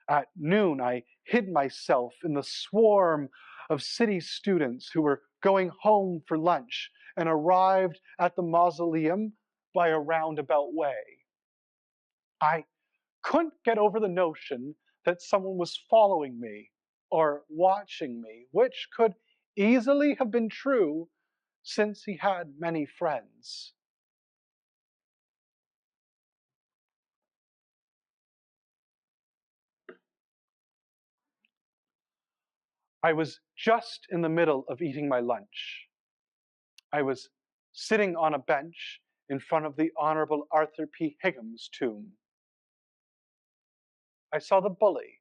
At noon, I hid myself in the swarm of city students who were going home for lunch and arrived at the mausoleum by a roundabout way. I couldn't get over the notion that someone was following me or watching me, which could easily have been true since he had many friends. I was just in the middle of eating my lunch. I was sitting on a bench in front of the Honorable Arthur P. Higgins's tomb. I saw the bully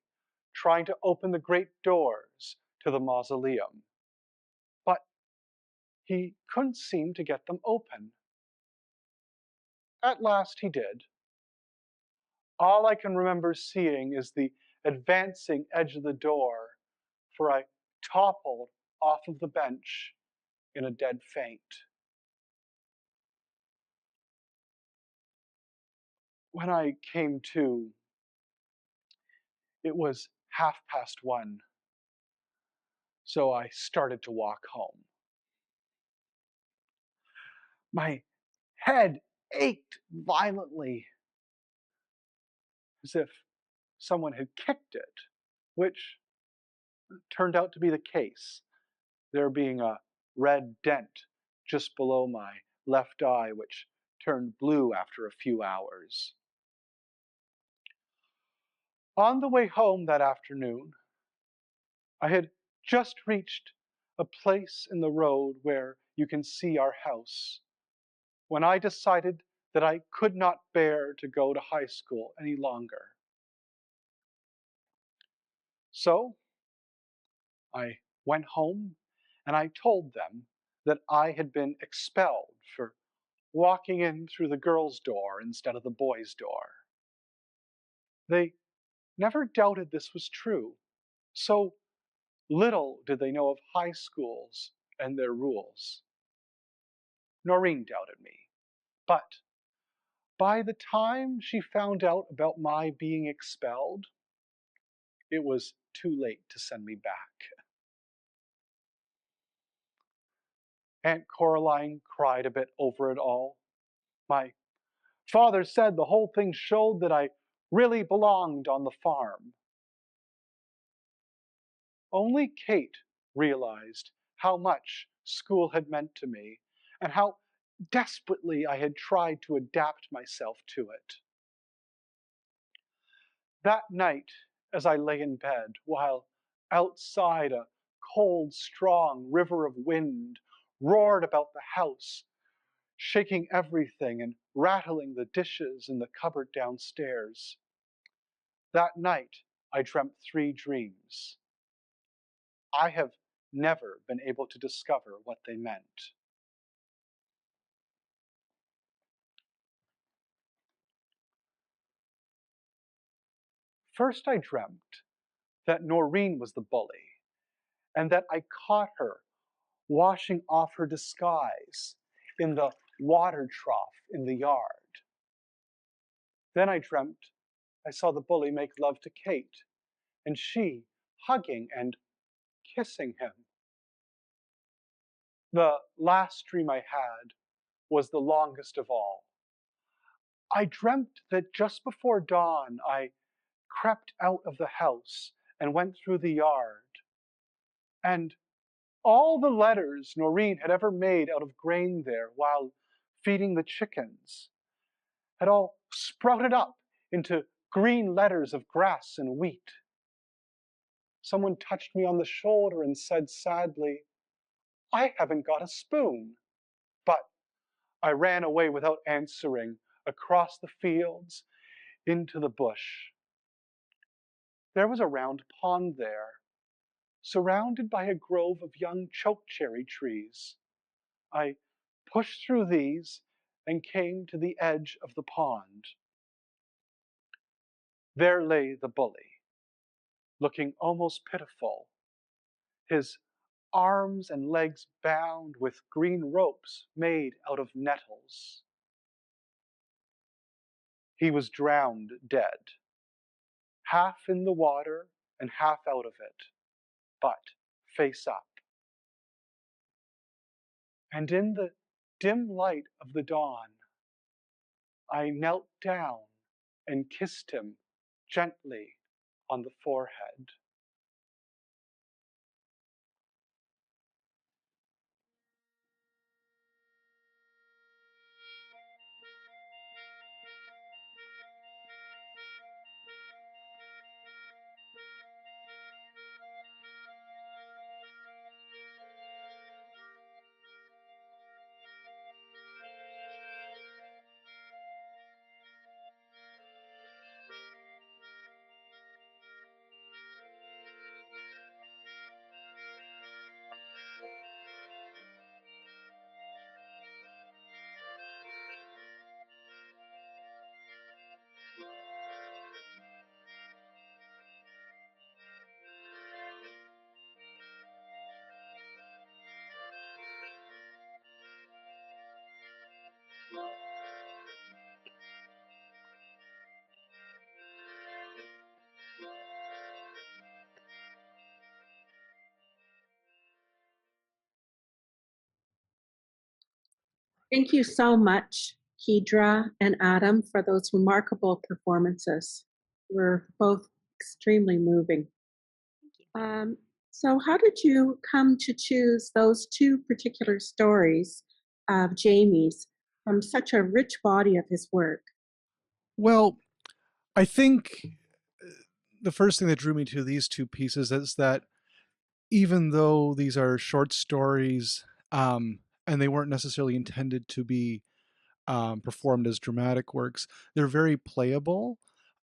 trying to open the great doors to the mausoleum, but he couldn't seem to get them open. At last he did. All I can remember seeing is the advancing edge of the door, for I toppled off of the bench in a dead faint. When I came to, it was 1:30, so I started to walk home. My head ached violently, as if someone had kicked it, which turned out to be the case, there being a red dent just below my left eye, which turned blue after a few hours. On the way home that afternoon, I had just reached a place in the road where you can see our house, when I decided that I could not bear to go to high school any longer. So I went home and I told them that I had been expelled for walking in through the girls' door instead of the boys' door. They never doubted this was true, so little did they know of high schools and their rules. Noreen doubted me, but by the time she found out about my being expelled, it was too late to send me back. Aunt Caroline cried a bit over it all. My father said the whole thing showed that I really belonged on the farm. Only Kate realized how much school had meant to me and how desperately I had tried to adapt myself to it. That night, as I lay in bed, while outside a cold, strong river of wind roared about the house, shaking everything and rattling the dishes in the cupboard downstairs, that night I dreamt 3 dreams. I have never been able to discover what they meant. First, I dreamt that Noreen was the bully, and that I caught her washing off her disguise in the water trough in the yard. Then I dreamt I saw the bully make love to Kate, and she hugging and kissing him. The last dream I had was the longest of all. I dreamt that just before dawn, I crept out of the house and went through the yard. And all the letters Noreen had ever made out of grain there while feeding the chickens had all sprouted up into green letters of grass and wheat. Someone touched me on the shoulder and said sadly, "I haven't got a spoon." But I ran away without answering, across the fields, into the bush. There was a round pond there, surrounded by a grove of young chokecherry trees. I pushed through these and came to the edge of the pond. There lay the bully, looking almost pitiful, his arms and legs bound with green ropes made out of nettles. He was drowned dead, half in the water and half out of it, but face up. And in the dim light of the dawn, I knelt down and kissed him gently on the forehead. Thank you so much, Kydra and Adam, for those remarkable performances. We're both extremely moving. So how did you come to choose those two particular stories of Jamie's from such a rich body of his work? Well, I think the first thing that drew me to these two pieces is that even though these are short stories, and they weren't necessarily intended to be performed as dramatic works, they're very playable.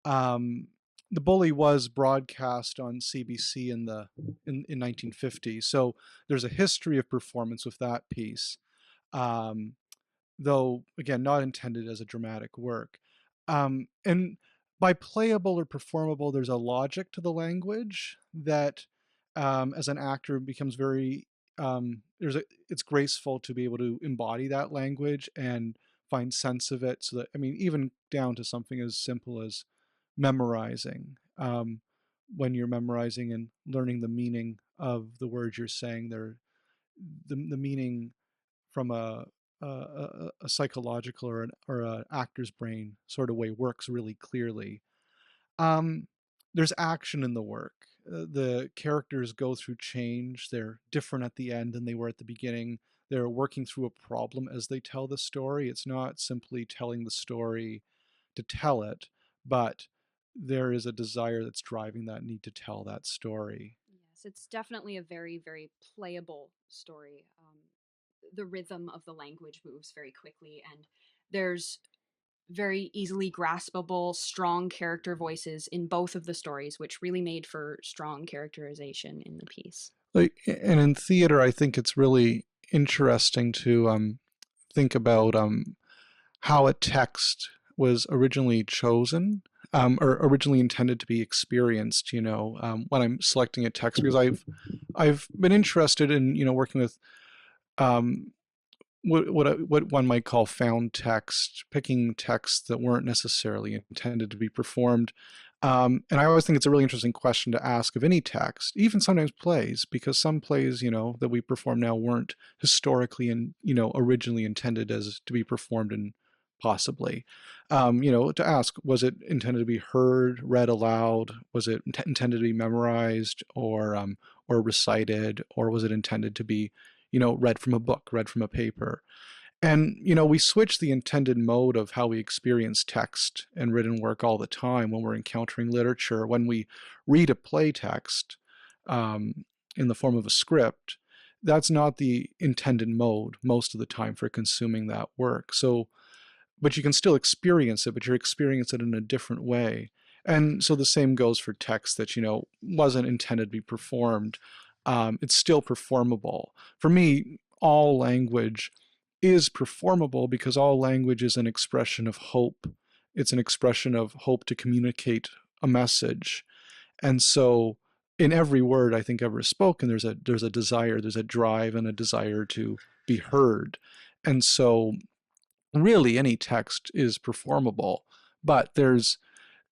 The Bully was broadcast on CBC in 1950, so there's a history of performance with that piece, though again not intended as a dramatic work. And by playable or performable, there's a logic to the language that, as an actor, becomes very it's graceful to be able to embody that language and find sense of it. So that, I mean, even down to something as simple as memorizing. When you're memorizing and learning the meaning of the words you're saying, the meaning from a psychological or an actor's brain sort of way works really clearly. There's action in the work. The characters go through change. They're different at the end than they were at the beginning. They're working through a problem as they tell the story. It's not simply telling the story to tell it, but there is a desire that's driving that need to tell that story. Yes, it's definitely a very, very playable story. The rhythm of the language moves very quickly, and there's very easily graspable, strong character voices in both of the stories, which really made for strong characterization in the piece. And in theater, I think it's really interesting to think about how a text was originally chosen, or originally intended to be experienced. When I'm selecting a text, because I've been interested in working with what one might call found text, picking texts that weren't necessarily intended to be performed. And I always think it's a really interesting question to ask of any text, even sometimes plays, because some plays, that we perform now weren't historically and, originally intended as to be performed in possibly. To ask, was it intended to be heard, read aloud? Was it intended to be memorized? Or or recited, or was it intended to be, read from a book, read from a paper? And, we switch the intended mode of how we experience text and written work all the time when we're encountering literature. When we read a play text in the form of a script, that's not the intended mode most of the time for consuming that work. So, but you can still experience it, but you're experiencing it in a different way. And so the same goes for text that, wasn't intended to be performed. It's still performable. For me, all language is performable because all language is an expression of hope. It's an expression of hope to communicate a message. And so in every word I think ever spoken, there's a desire, there's a drive and a desire to be heard. And so really any text is performable, but there's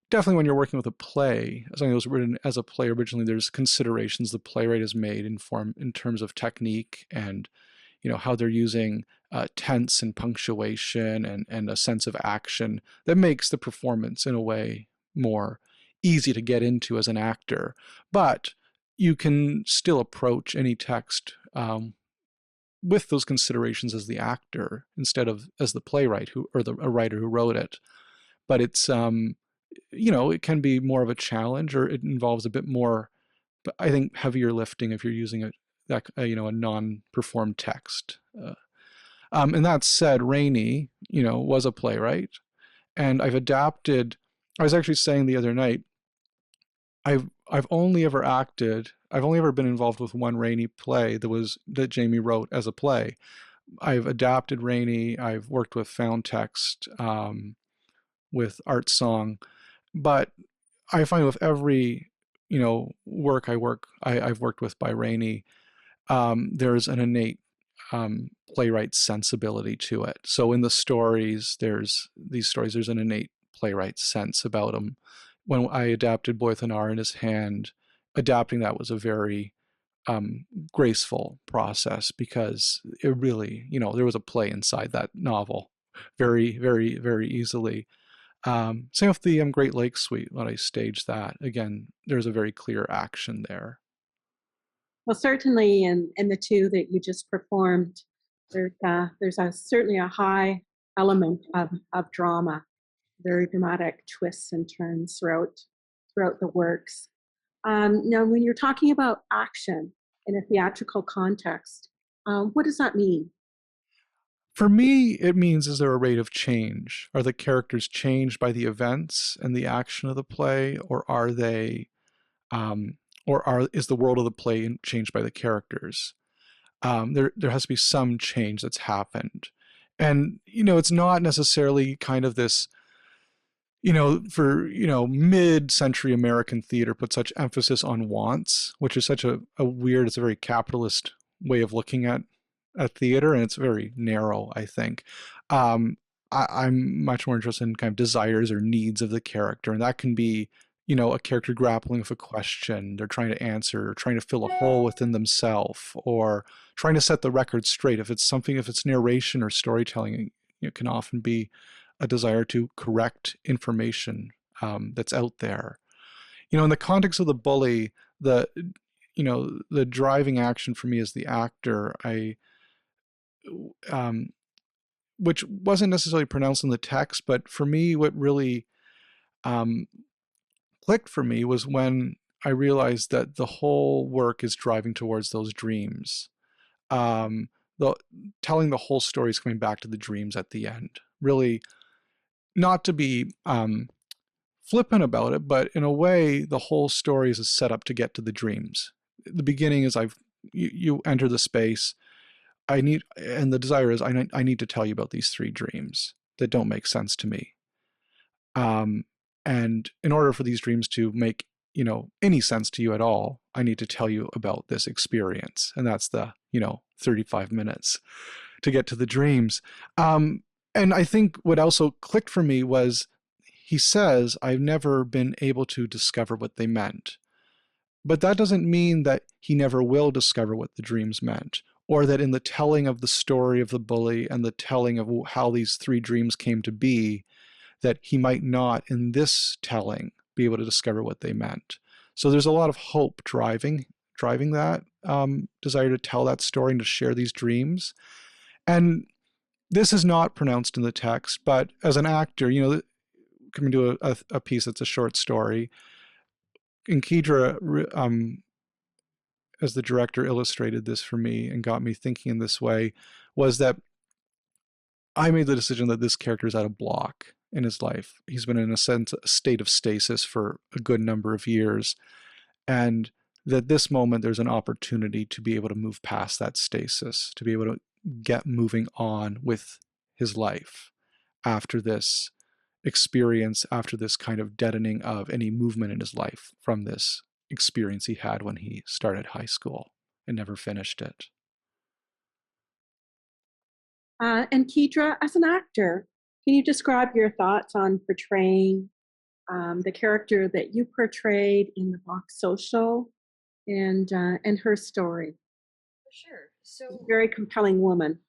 definitely, when you're working with a play, something that was written as a play originally, there's considerations the playwright has made in terms of technique and how they're using tense and punctuation and a sense of action that makes the performance in a way more easy to get into as an actor. But you can still approach any text with those considerations as the actor instead of as the playwright a writer who wrote it. But it's it can be more of a challenge, or it involves a bit more, but I think, heavier lifting if you're using a non-performed text. And that said, Reaney, was a playwright, and I've adapted. I was actually saying the other night, I've only ever been involved with one Reaney play that Jamie wrote as a play. I've adapted Reaney. I've worked with found text, with art song, but I find with every work I've worked with by Reaney, there's an innate playwright sensibility to it. So in the stories, there's an innate playwright sense about them. When I adapted Boy with an R in His Hand, adapting that was a very graceful process because it really, there was a play inside that novel very, very, very easily. Same with the Great Lakes Suite. When I staged that, again, there's a very clear action there. Well, certainly in the two that you just performed, there's certainly a high element of drama, very dramatic twists and turns throughout the works. Now, when you're talking about action in a theatrical context, what does that mean? For me, it means, is there a rate of change? Are the characters changed by the events and the action of the play, or are they, is the world of the play changed by the characters? There has to be some change that's happened. And, it's not necessarily kind of this, mid-century American theater put such emphasis on wants, which is such a weird, it's a very capitalist way of looking at theater, and it's very narrow, I think. I'm much more interested in kind of desires or needs of the character, and that can be, a character grappling with a question they're trying to answer, or trying to fill a hole within themselves, or trying to set the record straight. If it's narration or storytelling, it can often be a desire to correct information that's out there. In the context of the bully, the driving action for me as the actor, which wasn't necessarily pronounced in the text, but for me, what really clicked for me was when I realized that the whole work is driving towards those dreams. Telling the whole story is coming back to the dreams at the end. Really, not to be flippant about it, but in a way, the whole story is a setup to get to the dreams. The beginning is you enter the space. And the desire is I need to tell you about these three dreams that don't make sense to me. And in order for these dreams to make, any sense to you at all, I need to tell you about this experience. And that's the, 35 minutes to get to the dreams. And I think what also clicked for me was he says, I've never been able to discover what they meant. But that doesn't mean that he never will discover what the dreams meant, or that in the telling of the story of the bully and the telling of how these three dreams came to be, that he might not, in this telling, be able to discover what they meant. So there's a lot of hope driving driving that desire to tell that story and to share these dreams. And this is not pronounced in the text, but as an actor, coming to a piece that's a short story, and Kydra, as the director, illustrated this for me and got me thinking in this way, was that I made the decision that this character is at a block in his life. He's been in a state of stasis for a good number of years, and that this moment there's an opportunity to be able to move past that stasis, to be able to get moving on with his life after this experience, after this kind of deadening of any movement in his life from this experience he had when he started high school and never finished it. And Kydra, as an actor, can you describe your thoughts on portraying the character that you portrayed in the Box Social and her story? For sure. So, very compelling woman.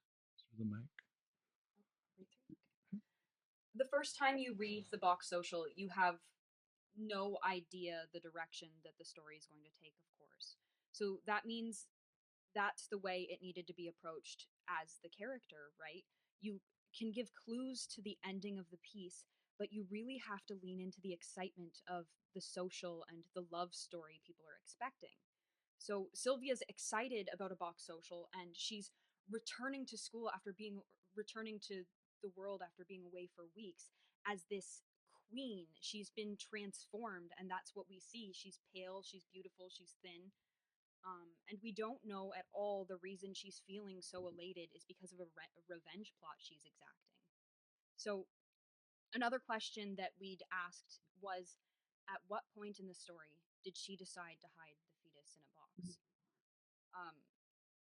The first time you read the Box Social, you have no idea the direction that the story is going to take, of course. So that means that's the way it needed to be approached as the character, right? You can give clues to the ending of the piece, but you really have to lean into the excitement of the social and the love story people are expecting. So Sylvia's excited about a Box Social, and she's returning to school after returning to the world after being away for weeks as this queen. She's been transformed, and that's what we see. She's pale, she's beautiful, she's thin. And we don't know at all the reason she's feeling so elated is because of a revenge plot she's exacting. So another question that we'd asked was, at what point in the story did she decide to hide the fetus in a box?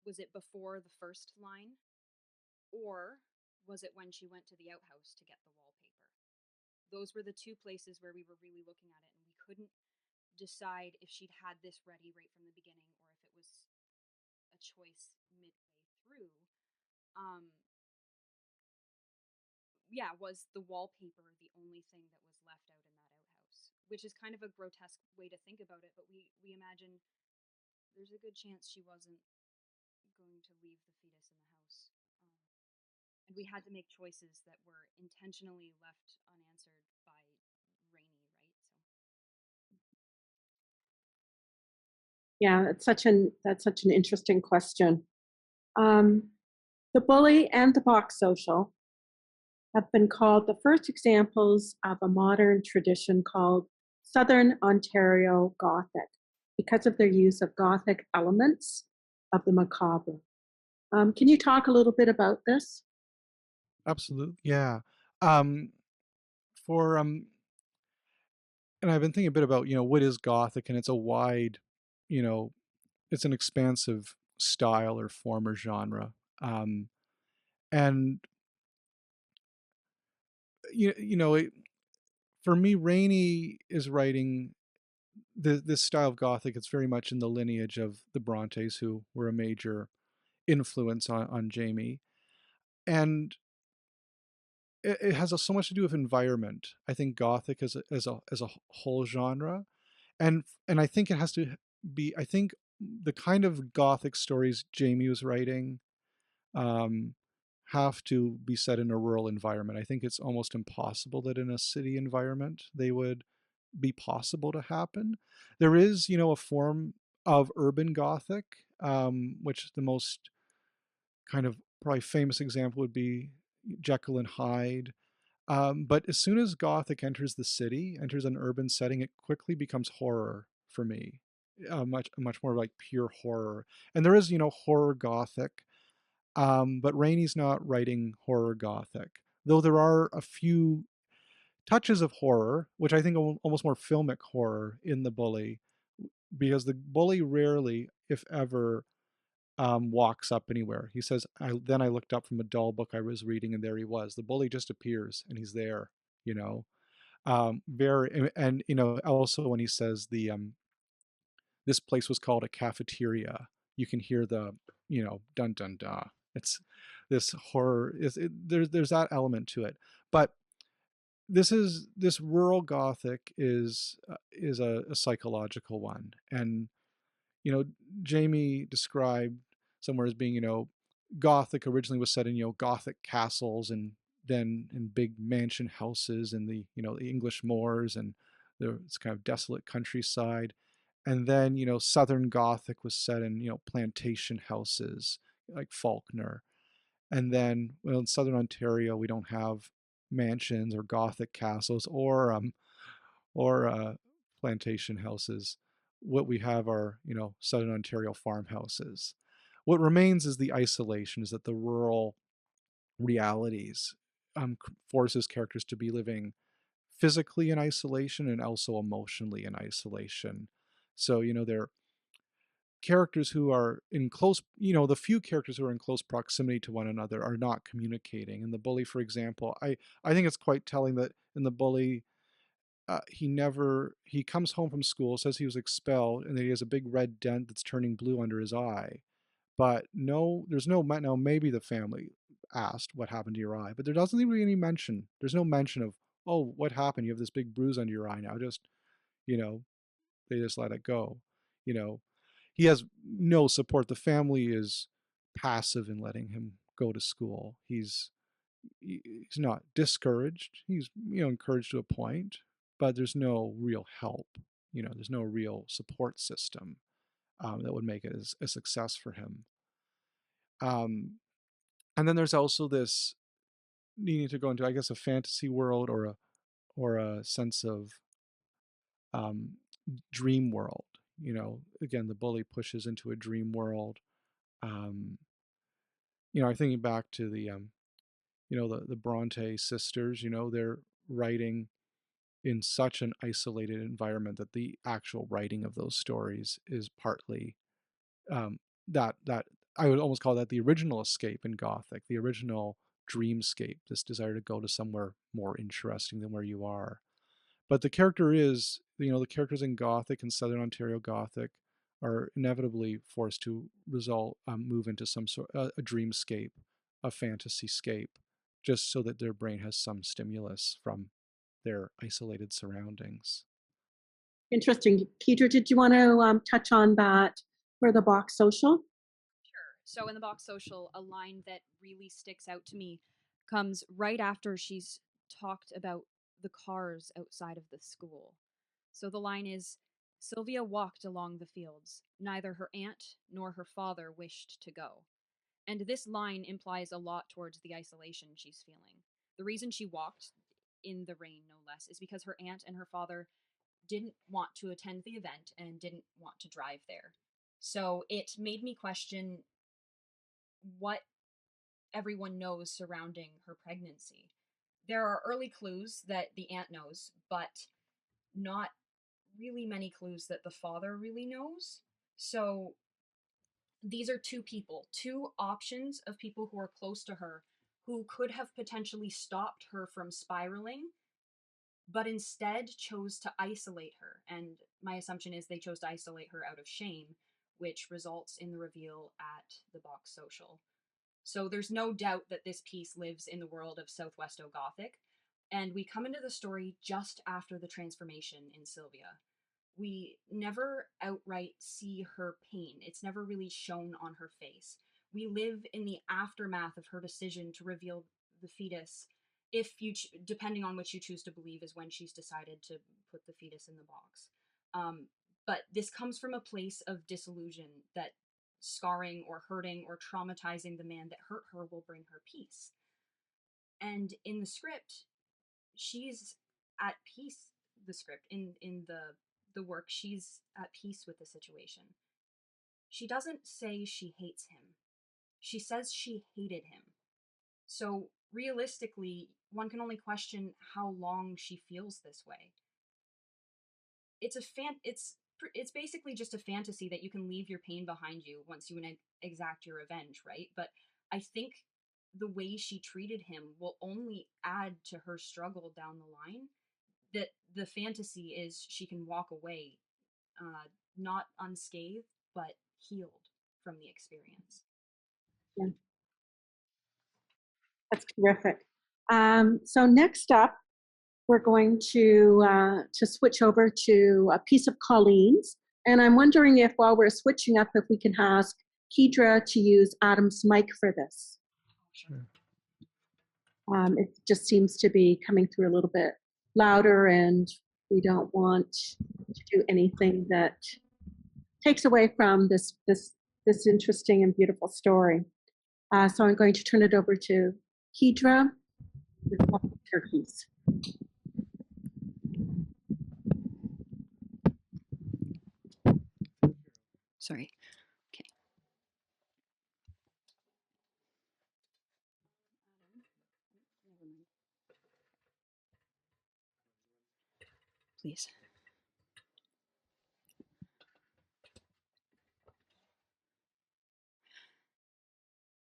Was it before the first line? Or was it when she went to the outhouse to get the wallpaper? Those were the two places where we were really looking at it, and we couldn't decide if she'd had this ready right from the beginning or if it was a choice midway through. Was the wallpaper the only thing that was left out in that outhouse? Which is kind of a grotesque way to think about it, but we imagine there's a good chance she wasn't going to leave the fetus in the house. And we had to make choices that were intentionally left unanswered by Reaney, right? Yeah, that's such an interesting question. The Bully and the Box Social have been called the first examples of a modern tradition called Southern Ontario Gothic because of their use of Gothic elements of the macabre. Can you talk a little bit about this? Absolutely, yeah. And I've been thinking a bit about, what is Gothic, and it's a wide, it's an expansive style or form or genre. And for me, Reaney is writing this style of Gothic. It's very much in the lineage of the Brontes, who were a major influence on Jamie, and it has so much to do with environment. I think Gothic as a whole genre, and I think it has to be. I think the kind of Gothic stories Jamie was writing have to be set in a rural environment. I think it's almost impossible that in a city environment they would be possible to happen. There is, a form of urban Gothic, which the most kind of probably famous example would be Jekyll and Hyde. But as soon as Gothic enters the city, enters an urban setting, it quickly becomes horror for me. Much more like pure horror. And there is, horror Gothic, but Rainey's not writing horror Gothic, though there are a few touches of horror, which I think almost more filmic horror in the Bully, because the Bully rarely, if ever, walks up anywhere. He says, then I looked up from a dull book I was reading, and there he was. The Bully just appears, and he's there, very, and also when he says this place was called a cafeteria, you can hear the, dun dun da. It's this horror. There's that element to it, but this rural Gothic is a psychological one, and you know, Jamie described somewhere as being, you know, Gothic originally was set in, you know, Gothic castles and then in big mansion houses in the, you know, the English moors and this kind of desolate countryside. And then, you know, Southern Gothic was set in, you know, plantation houses like Faulkner. And then, well, in Southern Ontario, we don't have mansions or Gothic castles or plantation houses. What we have are, you know, Southern Ontario farmhouses. What remains is the isolation, is that the rural realities forces characters to be living physically in isolation and also emotionally in isolation. So, you know, they're characters who are in close, you know, the few characters who are in close proximity to one another are not communicating. In the bully, for example, I think it's quite telling that in the bully, he comes home from school, says he was expelled, and that he has a big red dent that's turning blue under his eye. But no, there's no, now maybe the family asked what happened to your eye, but there doesn't seem to be any mention. There's no mention of, oh, what happened? You have this big bruise under your eye now. Just, you know, they just let it go. You know, he has no support. The family is passive in letting him go to school. He's not discouraged. He's, you know, encouraged to a point, but there's no real help. You know, there's no real support system that would make it a success for him. And then there's also this needing to go into, I guess, a fantasy world or a sense of dream world. You know, again, the bully pushes into a dream world. You know, I'm thinking back to the you know, the Bronte sisters. You know, they're writing in such an isolated environment that the actual writing of those stories is partly that I would almost call that the original escape in Gothic, the original dreamscape, this desire to go to somewhere more interesting than where you are. But the character is, you know, the characters in Gothic and Southern Ontario Gothic are inevitably forced to move into some sort a dreamscape, a fantasy scape, just so that their brain has some stimulus from their isolated surroundings. Interesting. Kydra, did you want to touch on that for the box social? Sure. So in the box social, a line that really sticks out to me comes right after she's talked about the cars outside of the school. So the line is, Sylvia walked along the fields. Neither her aunt nor her father wished to go. And this line implies a lot towards the isolation she's feeling. The reason she walked in the rain, no less, is because her aunt and her father didn't want to attend the event and didn't want to drive there. So it made me question what everyone knows surrounding her pregnancy. There are early clues that the aunt knows, but not really many clues that the father really knows. So these are two people, two options of people who are close to her who could have potentially stopped her from spiraling, but instead chose to isolate her. And my assumption is they chose to isolate her out of shame, which results in the reveal at the box social. So there's no doubt that this piece lives in the world of Southwestern Gothic, and we come into the story just after the transformation in Sylvia. We never outright see her pain. It's never really shown on her face. We live in the aftermath of her decision to reveal the fetus. If you, depending on which you choose to believe, is when she's decided to put the fetus in the box. But this comes from a place of disillusion that scarring or hurting or traumatizing the man that hurt her will bring her peace. And in the script, she's at peace. The script in the work, she's at peace with the situation. She doesn't say she hates him. She says she hated him. So realistically, one can only question how long she feels this way. It's basically just a fantasy that you can leave your pain behind you once you exact your revenge, right? But I think the way she treated him will only add to her struggle down the line. That the fantasy is she can walk away, not unscathed, but healed from the experience. Yeah. That's terrific. So next up, we're going to switch over to a piece of Colleen's, And I'm wondering if, while we're switching up, if we can ask Kydra to use Adam's mic for this. Sure. It just seems to be coming through a little bit louder, and we don't want to do anything that takes away from this interesting and beautiful story. So I'm going to turn it over to Kydra with turkeys. Sorry. Okay. Please.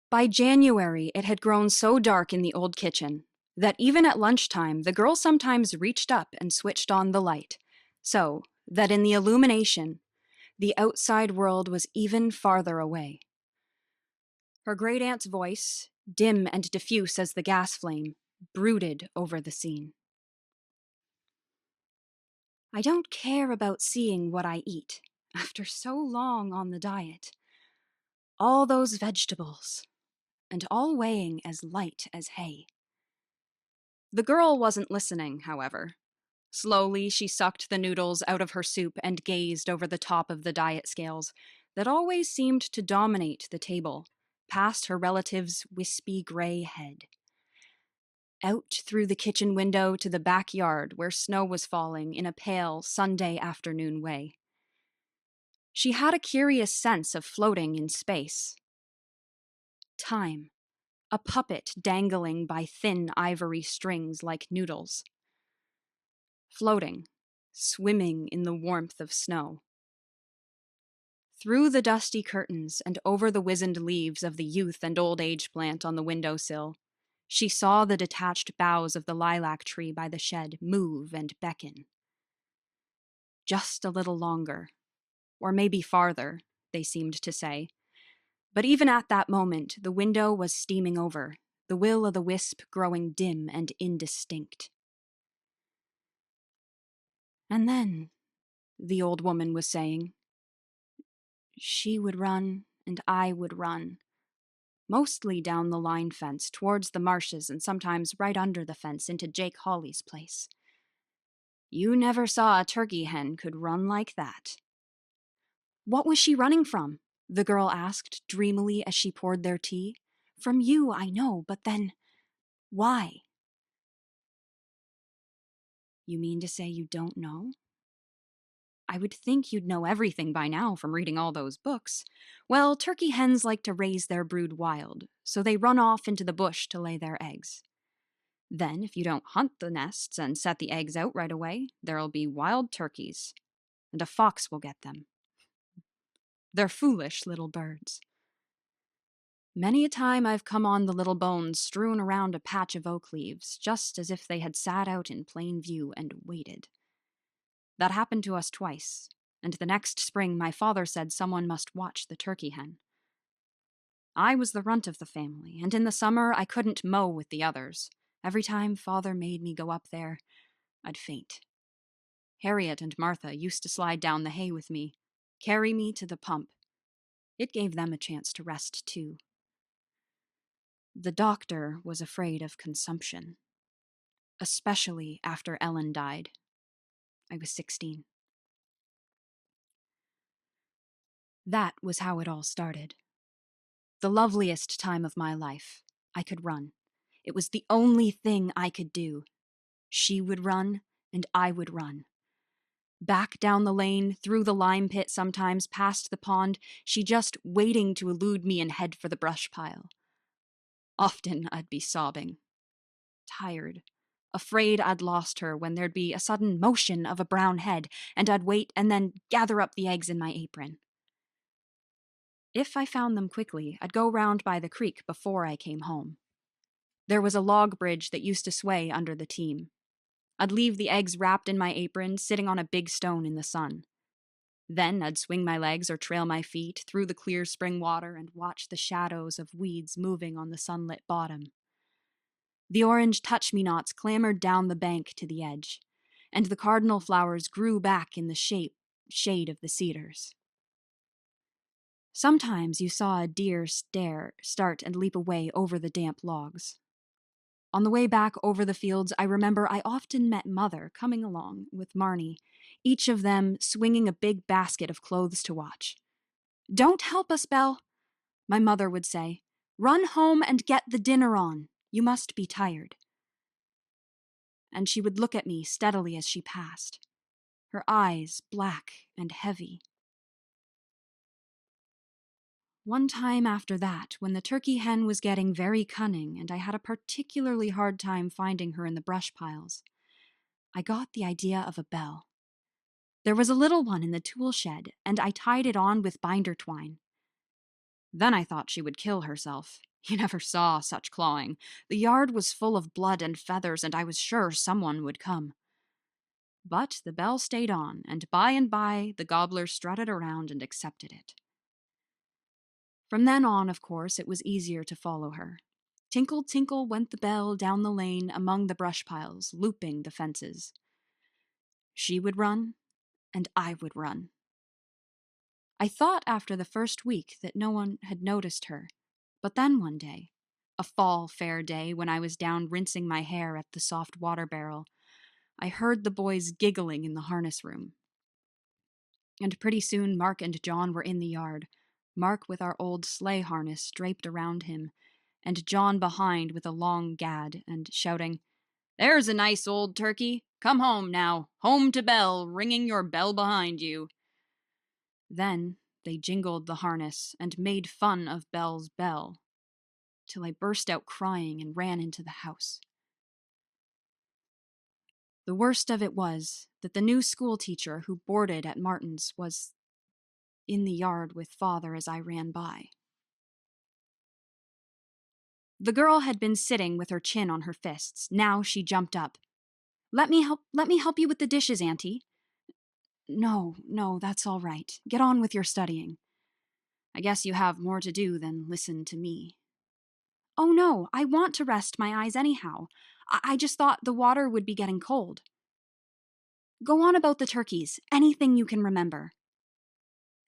By January, it had grown so dark in the old kitchen that even at lunchtime, the girl sometimes reached up and switched on the light, so that in the illumination, the outside world was even farther away. Her great-aunt's voice, dim and diffuse as the gas flame, brooded over the scene. I don't care about seeing what I eat after so long on the diet. All those vegetables, and all weighing as light as hay. The girl wasn't listening, however. Slowly, she sucked the noodles out of her soup and gazed over the top of the diet scales that always seemed to dominate the table, past her relative's wispy gray head. Out through the kitchen window to the backyard where snow was falling in a pale Sunday afternoon way. She had a curious sense of floating in space. Time, a puppet dangling by thin ivory strings like noodles. Floating, swimming in the warmth of snow. Through the dusty curtains and over the wizened leaves of the youth and old age plant on the windowsill, she saw the detached boughs of the lilac tree by the shed move and beckon. Just a little longer, or maybe farther, they seemed to say. But even at that moment, the window was steaming over, the will-o'-the-wisp growing dim and indistinct. And then, the old woman was saying, she would run and I would run, mostly down the line fence towards the marshes and sometimes right under the fence into Jake Hawley's place. You never saw a turkey hen could run like that. What was she running from? The girl asked dreamily as she poured their tea. From you, I know, but then, why? You mean to say you don't know? I would think you'd know everything by now from reading all those books. Well, turkey hens like to raise their brood wild, so they run off into the bush to lay their eggs. Then, if you don't hunt the nests and set the eggs out right away, there'll be wild turkeys, and a fox will get them. They're foolish little birds. Many a time I've come on the little bones strewn around a patch of oak leaves, just as if they had sat out in plain view and waited. That happened to us twice, and the next spring my father said someone must watch the turkey hen. I was the runt of the family, and in the summer I couldn't mow with the others. Every time Father made me go up there, I'd faint. Harriet and Martha used to slide down the hay with me, carry me to the pump. It gave them a chance to rest, too. The doctor was afraid of consumption, especially after Ellen died. I was 16. That was how it all started. The loveliest time of my life. I could run. It was the only thing I could do. She would run, and I would run. Back down the lane, through the lime pit sometimes, past the pond, she just waiting to elude me and head for the brush pile. Often I'd be sobbing. Tired. Afraid I'd lost her when there'd be a sudden motion of a brown head, and I'd wait and then gather up the eggs in my apron. If I found them quickly, I'd go round by the creek before I came home. There was a log bridge that used to sway under the team. I'd leave the eggs wrapped in my apron, sitting on a big stone in the sun. Then I'd swing my legs or trail my feet through the clear spring water and watch the shadows of weeds moving on the sunlit bottom. The orange touch-me-nots clambered down the bank to the edge, and the cardinal flowers grew back in the shape shade of the cedars. Sometimes you saw a deer start and leap away over the damp logs. On the way back over the fields, I remember I often met Mother coming along with Marnie, each of them swinging a big basket of clothes to watch. "Don't help us, Belle," my mother would say. "Run home and get the dinner on. You must be tired." And she would look at me steadily as she passed, her eyes black and heavy. One time after that, when the turkey hen was getting very cunning and I had a particularly hard time finding her in the brush piles, I got the idea of a bell. There was a little one in the tool shed, and I tied it on with binder twine. Then I thought she would kill herself. You never saw such clawing. The yard was full of blood and feathers, and I was sure someone would come. But the bell stayed on, and by the gobbler strutted around and accepted it. From then on, of course, it was easier to follow her. Tinkle, tinkle went the bell down the lane among the brush piles, looping the fences. She would run, and I would run. I thought after the first week that no one had noticed her, but then one day, a fall fair day when I was down rinsing my hair at the soft water barrel, I heard the boys giggling in the harness room. And pretty soon Mark and John were in the yard, Mark with our old sleigh harness draped around him, and John behind with a long gad, and shouting, "There's a nice old turkey! Come home now, home to Bell, ringing your bell behind you." Then they jingled the harness and made fun of Bell's bell, till I burst out crying and ran into the house. The worst of it was that the new school teacher who boarded at Martin's was in the yard with Father as I ran by. The girl had been sitting with her chin on her fists. Now she jumped up. Let me help you with the dishes, Auntie." No, that's all right. Get on with your studying. I guess you have more to do than listen to me." "Oh no, I want to rest my eyes anyhow. I just thought the water would be getting cold." "Go on about the turkeys, anything you can remember."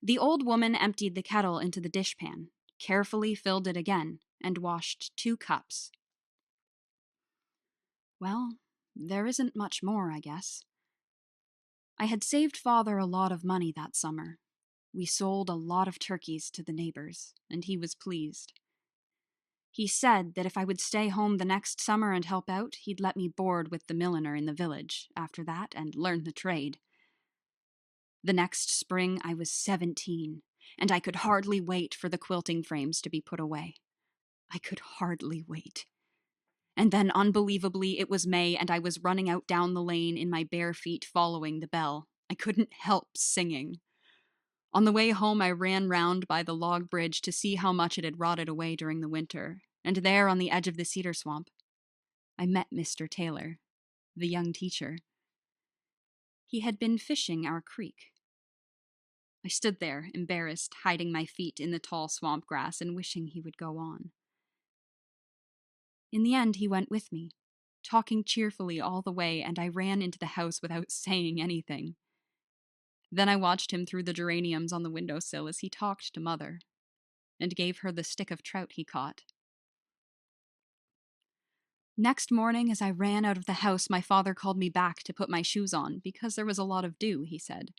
The old woman emptied the kettle into the dishpan, carefully filled it again, and washed 2 cups. "Well, there isn't much more, I guess. I had saved Father a lot of money that summer. We sold a lot of turkeys to the neighbors, and he was pleased. He said that if I would stay home the next summer and help out, he'd let me board with the milliner in the village after that and learn the trade. The next spring I was 17, and I could hardly wait for the quilting frames to be put away. I could hardly wait. And then, unbelievably, it was May, and I was running out down the lane in my bare feet following the bell. I couldn't help singing. On the way home, I ran round by the log bridge to see how much it had rotted away during the winter, and there on the edge of the cedar swamp, I met Mr. Taylor, the young teacher. He had been fishing our creek. I stood there, embarrassed, hiding my feet in the tall swamp grass and wishing he would go on. In the end, he went with me, talking cheerfully all the way, and I ran into the house without saying anything. Then I watched him through the geraniums on the windowsill as he talked to Mother, and gave her the stick of trout he caught. Next morning, as I ran out of the house, my father called me back to put my shoes on, because there was a lot of dew, he said.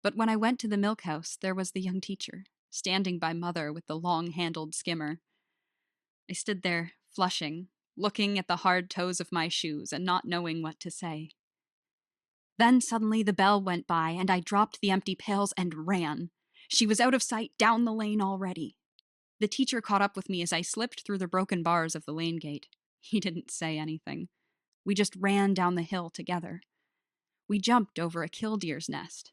But when I went to the milk house, there was the young teacher, standing by Mother with the long-handled skimmer. I stood there, flushing, looking at the hard toes of my shoes and not knowing what to say. Then suddenly the bell went by, and I dropped the empty pails and ran. She was out of sight down the lane already. The teacher caught up with me as I slipped through the broken bars of the lane gate. He didn't say anything. We just ran down the hill together. We jumped over a killdeer's nest.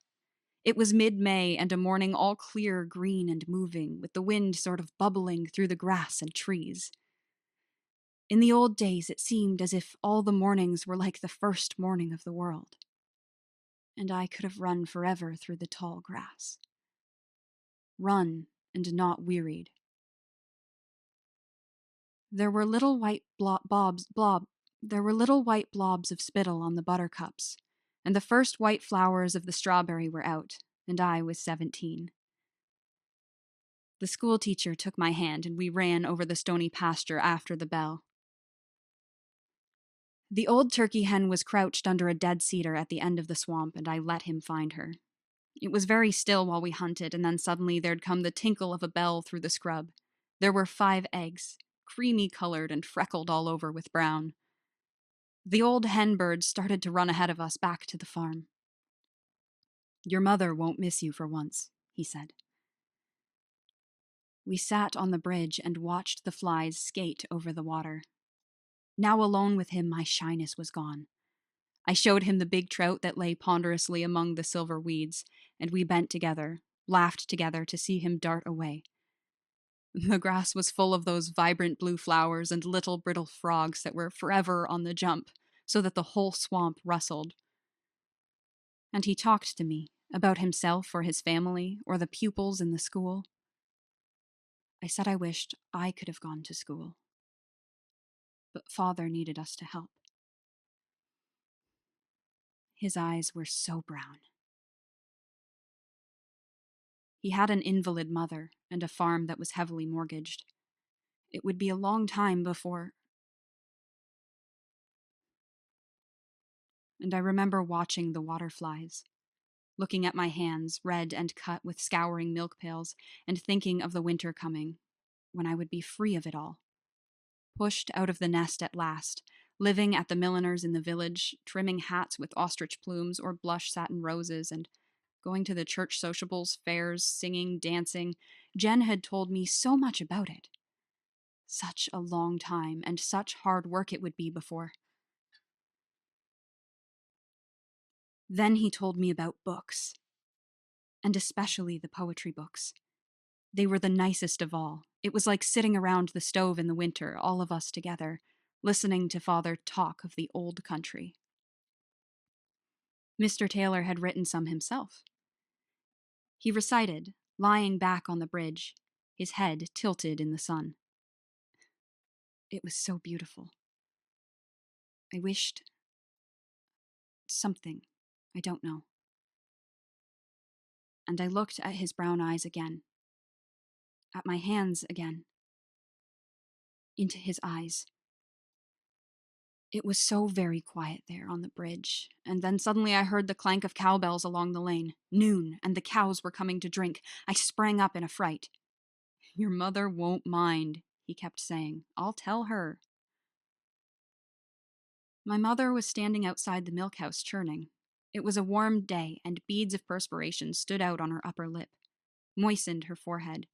It was mid-May and a morning all clear, green, and moving, with the wind sort of bubbling through the grass and trees. In the old days, it seemed as if all the mornings were like the first morning of the world. And I could have run forever through the tall grass. Run and not wearied. There were little white blobs of spittle on the buttercups, and the first white flowers of the strawberry were out, and I was 17. The school teacher took my hand, and we ran over the stony pasture after the bell. The old turkey hen was crouched under a dead cedar at the end of the swamp, and I let him find her. It was very still while we hunted, and then suddenly there'd come the tinkle of a bell through the scrub. There were 5 eggs, creamy-colored and freckled all over with brown. The old hen bird started to run ahead of us back to the farm. "Your mother won't miss you for once," he said. We sat on the bridge and watched the flies skate over the water. Now alone with him, my shyness was gone. I showed him the big trout that lay ponderously among the silver weeds, and we bent together, laughed together to see him dart away. The grass was full of those vibrant blue flowers and little brittle frogs that were forever on the jump, so that the whole swamp rustled. And he talked to me about himself or his family or the pupils in the school. I said I wished I could have gone to school, but Father needed us to help. His eyes were so brown. He had an invalid mother and a farm that was heavily mortgaged. It would be a long time before... And I remember watching the waterflies, looking at my hands, red and cut with scouring milk pails, and thinking of the winter coming, when I would be free of it all. Pushed out of the nest at last, living at the milliner's in the village, trimming hats with ostrich plumes or blush satin roses, and going to the church sociables, fairs, singing, dancing. Jen had told me so much about it. Such a long time, and such hard work it would be before. Then he told me about books, and especially the poetry books. They were the nicest of all. It was like sitting around the stove in the winter, all of us together, listening to Father talk of the old country. Mr. Taylor had written some himself. He recited, lying back on the bridge, his head tilted in the sun. It was so beautiful. I wished something, I don't know. And I looked at his brown eyes again, at my hands again, into his eyes. It was so very quiet there on the bridge, and then suddenly I heard the clank of cowbells along the lane. Noon, and the cows were coming to drink. I sprang up in a fright. "Your mother won't mind," he kept saying. "I'll tell her." My mother was standing outside the milk house churning. It was a warm day, and beads of perspiration stood out on her upper lip, moistened her forehead,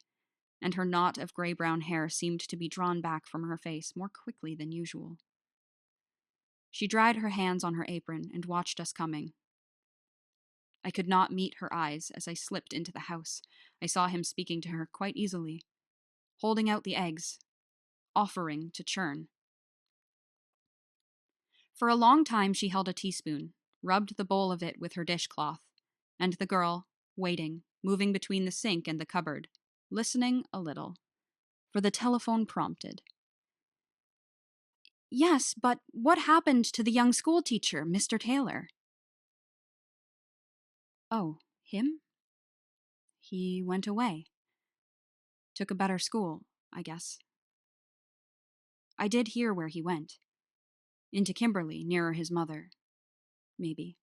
and her knot of gray-brown hair seemed to be drawn back from her face more quickly than usual. She dried her hands on her apron and watched us coming. I could not meet her eyes as I slipped into the house. I saw him speaking to her quite easily, holding out the eggs, offering to churn. For a long time she held a teaspoon, rubbed the bowl of it with her dishcloth, and the girl, waiting, moving between the sink and the cupboard, listening a little, for the telephone prompted. "Yes, but what happened to the young school teacher, Mr. Taylor?" "Oh, him? He went away. Took a better school, I guess. I did hear where he went. Into Kimberley, nearer his mother. Maybe.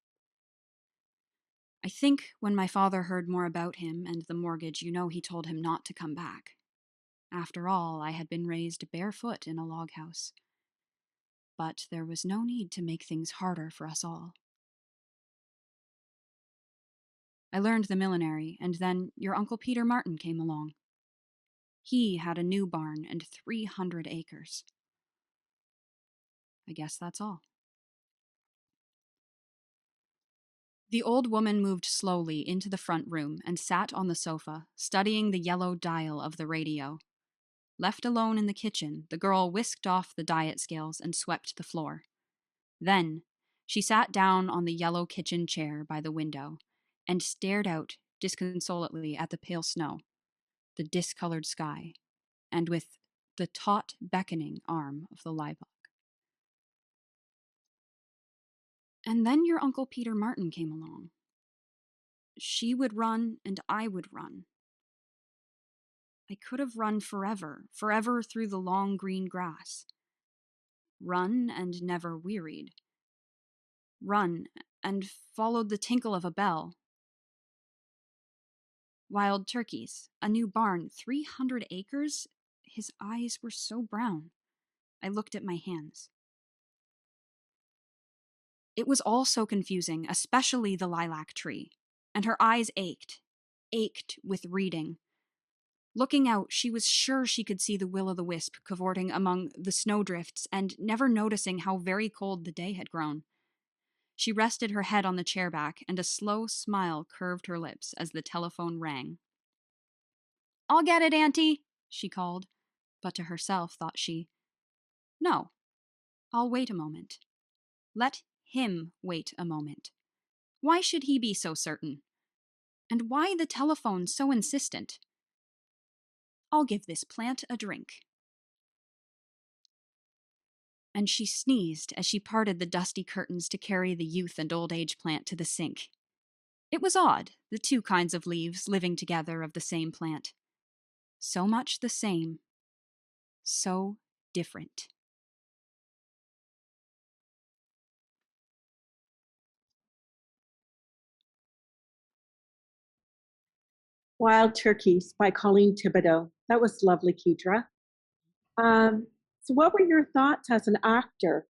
I think when my father heard more about him and the mortgage, he told him not to come back. After all, I had been raised barefoot in a log house. But there was no need to make things harder for us all. I learned the millinery, and then your Uncle Peter Martin came along. He had a new barn and 300 acres. I guess that's all." The old woman moved slowly into the front room and sat on the sofa, studying the yellow dial of the radio. Left alone in the kitchen, the girl whisked off the diet scales and swept the floor. Then, she sat down on the yellow kitchen chair by the window and stared out disconsolately at the pale snow, the discolored sky, and with the taut, beckoning arm of the lilac. And then your Uncle Peter Martin came along. She would run and I would run. I could have run forever, forever through the long green grass. Run and never wearied. Run and followed the tinkle of a bell. Wild turkeys, a new barn, 300 acres. His eyes were so brown. I looked at my hands. It was all so confusing, especially the lilac tree, and her eyes ached with reading. Looking out, she was sure she could see the will-o'-the-wisp cavorting among the snowdrifts and never noticing how very cold the day had grown. She rested her head on the chair back, and a slow smile curved her lips as the telephone rang. "I'll get it, Auntie," she called, but to herself thought she, "No, I'll wait a moment. Let him wait a moment. Why should he be so certain? And why the telephone so insistent? I'll give this plant a drink." And she sneezed as she parted the dusty curtains to carry the youth and old age plant to the sink. It was odd, the two kinds of leaves living together of the same plant. So much the same, so different. Wild Turkeys by Colleen Thibaudeau. That was lovely, Kydra. So what were your thoughts as an actor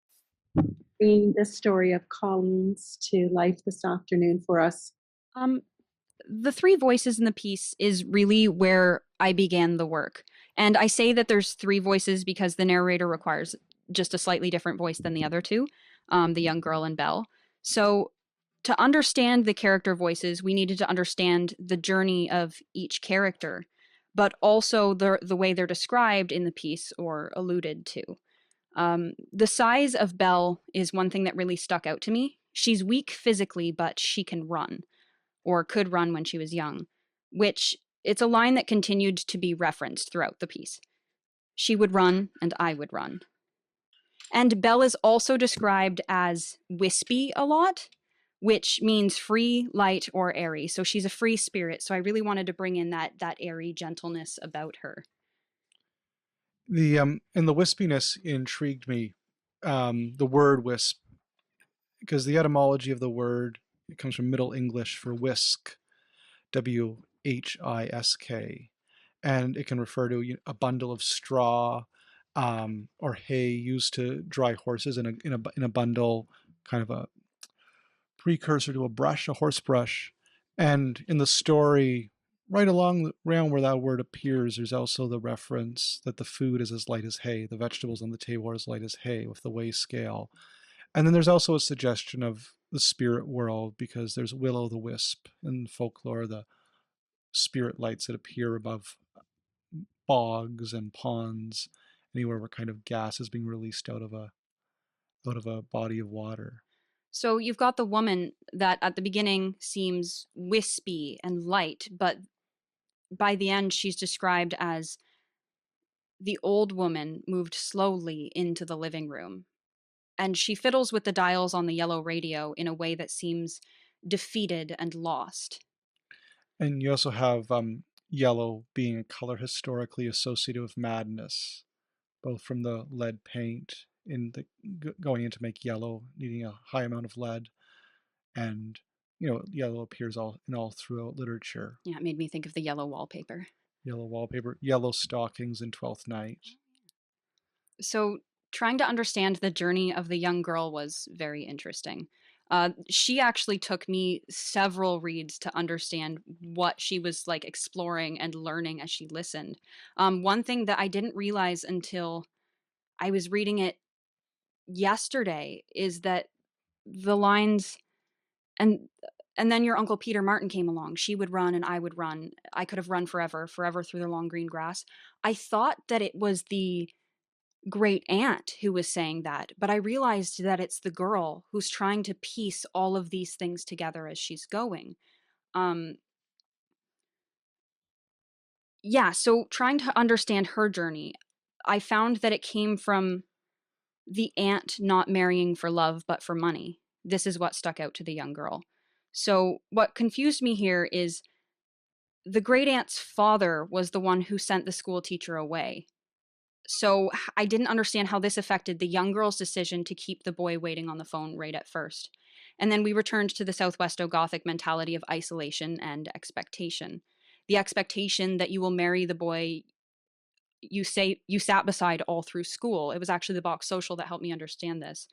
bringing this story of Colleen's to life this afternoon for us? The three voices in the piece is really where I began the work. And I say that there's three voices because the narrator requires just a slightly different voice than the other two, the young girl and Belle. So to understand the character voices, we needed to understand the journey of each character, but also the way they're described in the piece or alluded to. The size of Belle is one thing that really stuck out to me. She's weak physically, but she can run, or could run when she was young, which it's a line that continued to be referenced throughout the piece. She would run and I would run. And Belle is also described as wispy a lot, which means free, light, or airy. So she's a free spirit. So I really wanted to bring in that airy gentleness about her. And the wispiness intrigued me. The word wisp, because the etymology of the word, it comes from Middle English for whisk, WHISK, and it can refer to a bundle of straw or hay used to dry horses in a bundle, kind of a precursor to a brush, a horse brush. And in the story, right around where that word appears, there's also the reference that the food is as light as hay, the vegetables on the table are as light as hay with the weigh scale. And then there's also a suggestion of the spirit world, because there's will-o'-the-wisp in folklore, the spirit lights that appear above bogs and ponds, anywhere where kind of gas is being released out of a body of water. So you've got the woman that at the beginning seems wispy and light, but by the end she's described as the old woman moved slowly into the living room. And she fiddles with the dials on the yellow radio in a way that seems defeated and lost. And you also have yellow being a color historically associated with madness, both from the lead paint going in to make yellow, needing a high amount of lead, and yellow appears all throughout literature. Yeah, it made me think of the yellow wallpaper. Yellow wallpaper, yellow stockings in Twelfth Night. So trying to understand the journey of the young girl was very interesting. She actually took me several reads to understand what she was like exploring and learning as she listened. One thing that I didn't realize until I was reading it yesterday is that the lines and then your Uncle Peter Martin came along. She would run and I would run. I could have run forever through the long green grass. I thought that it was the great aunt who was saying that, but I realized that it's the girl who's trying to piece all of these things together as she's going. So trying to understand her journey, I found that it came from the aunt not marrying for love but for money. This is what stuck out to the young girl. So what confused me here is the great aunt's father was the one who sent the school teacher away. So I didn't understand how this affected the young girl's decision to keep the boy waiting on the phone right at first. And then we returned to the Southwestern Gothic mentality of isolation and expectation. The expectation that you will marry the boy you sat beside all through school. It was actually the Box Social that helped me understand this.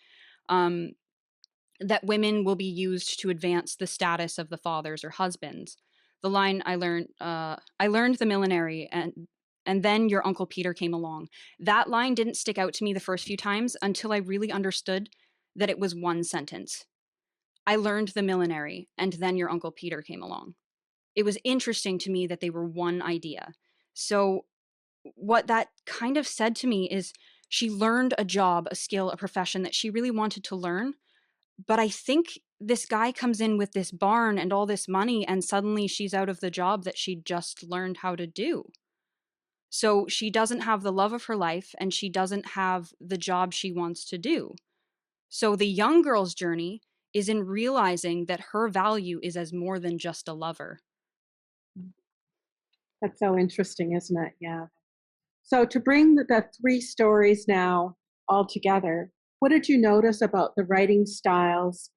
That women will be used to advance the status of the fathers or husbands. The line I learned the millinery, and then your Uncle Peter came along. That line didn't stick out to me the first few times until I really understood that it was one sentence. I learned the millinery, and then your Uncle Peter came along. It was interesting to me that they were one idea. So what that kind of said to me is she learned a job, a skill, a profession that she really wanted to learn. But I think this guy comes in with this barn and all this money, and suddenly she's out of the job that she just learned how to do. So she doesn't have the love of her life, and she doesn't have the job she wants to do. So the young girl's journey is in realizing that her value is as more than just a lover. That's so interesting, isn't it? Yeah. So to bring the three stories now all together, what did you notice about the writing styles,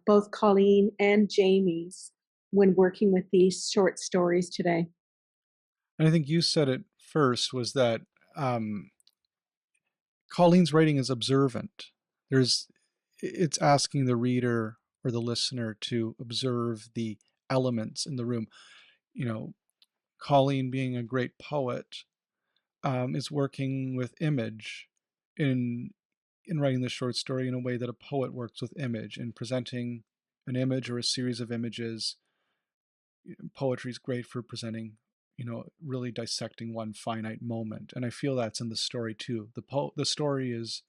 both Colleen and Jamie's, when working with these short stories today? And I think you said it first, was that Colleen's writing is observant. It's asking the reader or the listener to observe the elements in the room. You know, Colleen, being a great poet, is working with image in writing the short story in a way that a poet works with image, in presenting an image or a series of images. Poetry is great for presenting, really dissecting one finite moment, and I feel that's in the story too. The story is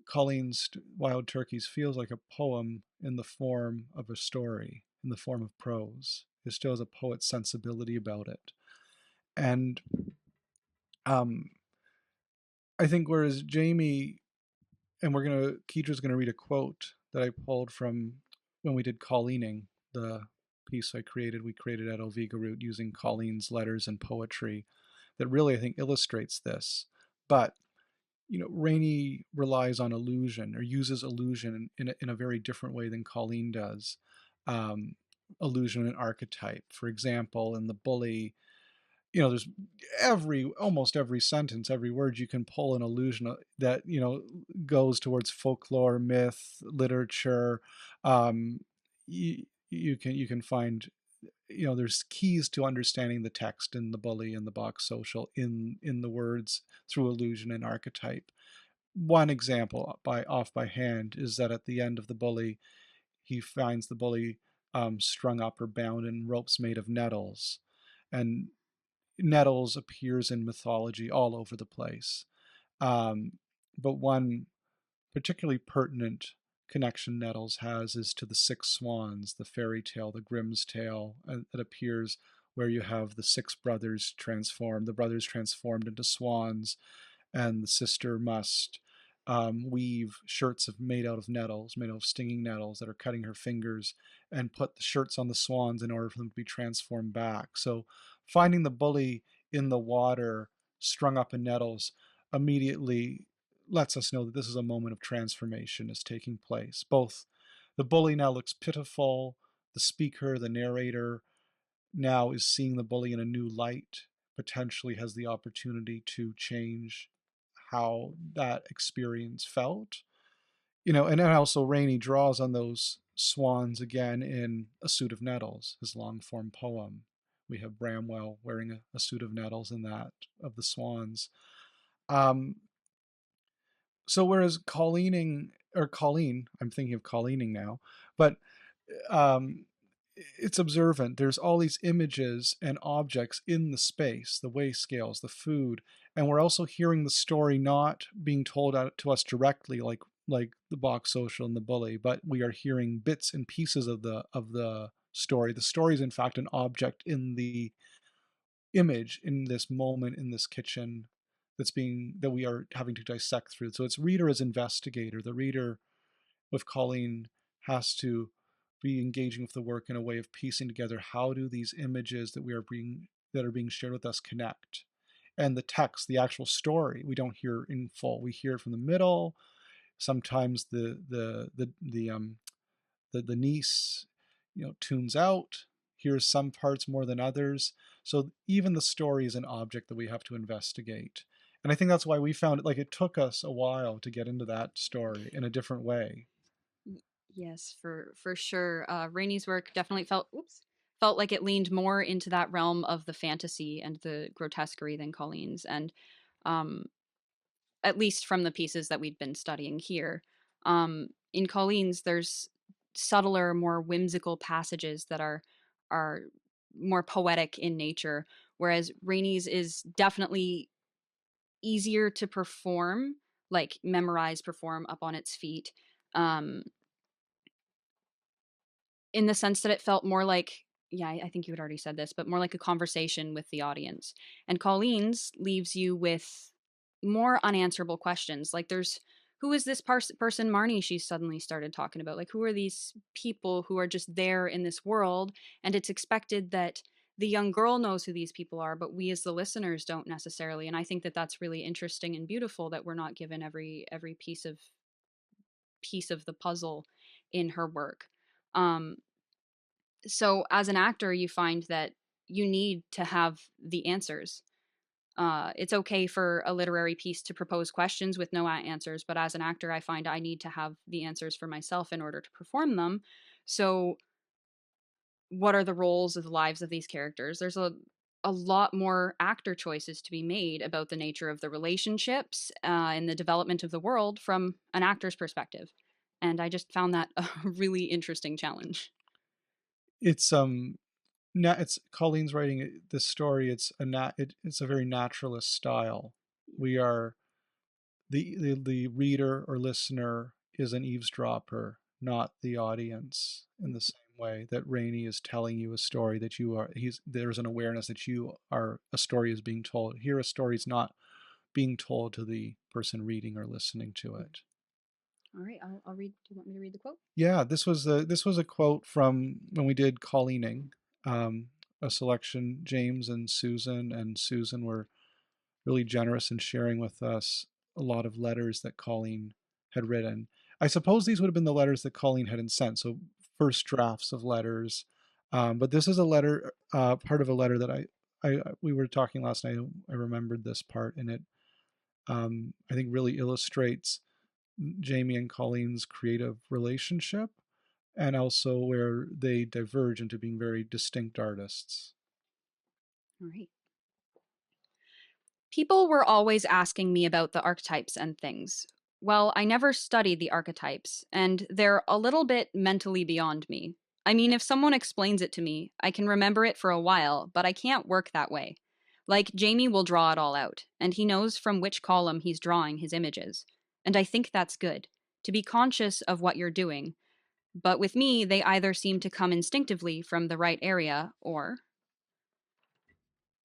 Colleen's Wild Turkeys feels like a poem in the form of a story, in the form of prose. It still has a poet's sensibility about it. And I think whereas Jamie, and Kydra's gonna read a quote that I pulled from when we did Colleening, the piece we created at AlvegoRoot using Colleen's letters and poetry that really, I think, illustrates this. But Reaney relies on illusion, or uses illusion in a very different way than Colleen does. Illusion and archetype. For example, in The Bully, there's almost every sentence, every word you can pull an allusion that, goes towards folklore, myth, literature. You can find, there's keys to understanding the text in The Bully and the Box Social in the words through illusion and archetype. One example off by hand is that at the end of The Bully, he finds the bully strung up or bound in ropes made of nettles, and nettles appears in mythology all over the place. But one particularly pertinent connection Nettles has is to the Six Swans, the fairy tale, the Grimm's tale that appears, where you have the six brothers the brothers transformed into swans, and the sister must weave shirts made out of nettles, made out of stinging nettles that are cutting her fingers, and put the shirts on the swans in order for them to be transformed back. So finding the bully in the water, strung up in nettles, immediately lets us know that this is a moment of transformation is taking place. Both the bully now looks pitiful, the speaker, the narrator, now is seeing the bully in a new light, potentially has the opportunity to change how that experience felt. And then also Reaney draws on those swans again in A Suit of Nettles, his long form poem. We have Bramwell wearing a suit of nettles in that of the swans. So whereas Colleen, I'm thinking of Colleening now, but it's observant. There's all these images and objects in the space, the weigh scales, the food, and we're also hearing the story not being told out to us directly, like the Box Social and the Bully, but we are hearing bits and pieces of the story. The story is in fact an object in the image, in this moment, in this kitchen, that we are having to dissect through. So it's reader as investigator. The reader with Colleen has to be engaging with the work in a way of piecing together how do these images that are being shared with us connect. And the text, the actual story, we don't hear in full. We hear it from the middle. Sometimes the niece, tunes out, hears some parts more than others. So even the story is an object that we have to investigate. And I think that's why we found it, like, it took us a while to get into that story in a different way. Yes, for sure. Rainey's work definitely felt like it leaned more into that realm of the fantasy and the grotesquerie than Colleen's, and um, at least from the pieces that we'd been studying here. In Colleen's, there's subtler, more whimsical passages that are more poetic in nature, whereas Rainey's is definitely easier to perform, like memorize, perform up on its feet. Um, in the sense that it felt more like, yeah, I think you had already said this, but more like a conversation with the audience. And Colleen's leaves you with more unanswerable questions. Like, who is this person Marnie she suddenly started talking about? Like, who are these people who are just there in this world? And it's expected that the young girl knows who these people are, but we as the listeners don't necessarily. And I think that that's really interesting and beautiful, that we're not given every piece of the puzzle in her work. Um, so as an actor, you find that you need to have the answers. It's okay for a literary piece to propose questions with no answers, but as an actor, I find I need to have the answers for myself in order to perform them. So what are the roles of the lives of these characters? There's a lot more actor choices to be made about the nature of the relationships and the development of the world from an actor's perspective. And I just found that a really interesting challenge. It's it's Colleen's writing this story. It's a very naturalist style. We are the reader or listener is an eavesdropper, not the audience, in the same way that Rainey is telling you a story that there's an awareness that a story is being told. Here a story is not being told to the person reading or listening to it. All right, I'll read. Do you want me to read the quote? Yeah, this was a quote from when we did Colleening, a selection. James and Susan were really generous in sharing with us a lot of letters that Colleen had written. I suppose these would have been the letters that Colleen hadn't sent, so first drafts of letters. But this is a letter, part of a letter that we were talking last night. I remembered this part, and it I think really illustrates Jamie and Colleen's creative relationship, and also where they diverge into being very distinct artists. All right. People were always asking me about the archetypes and things. Well, I never studied the archetypes, and they're a little bit mentally beyond me. I mean, if someone explains it to me, I can remember it for a while, but I can't work that way. Like, Jamie will draw it all out, and he knows from which column he's drawing his images. And I think that's good, to be conscious of what you're doing. But with me, they either seem to come instinctively from the right area, or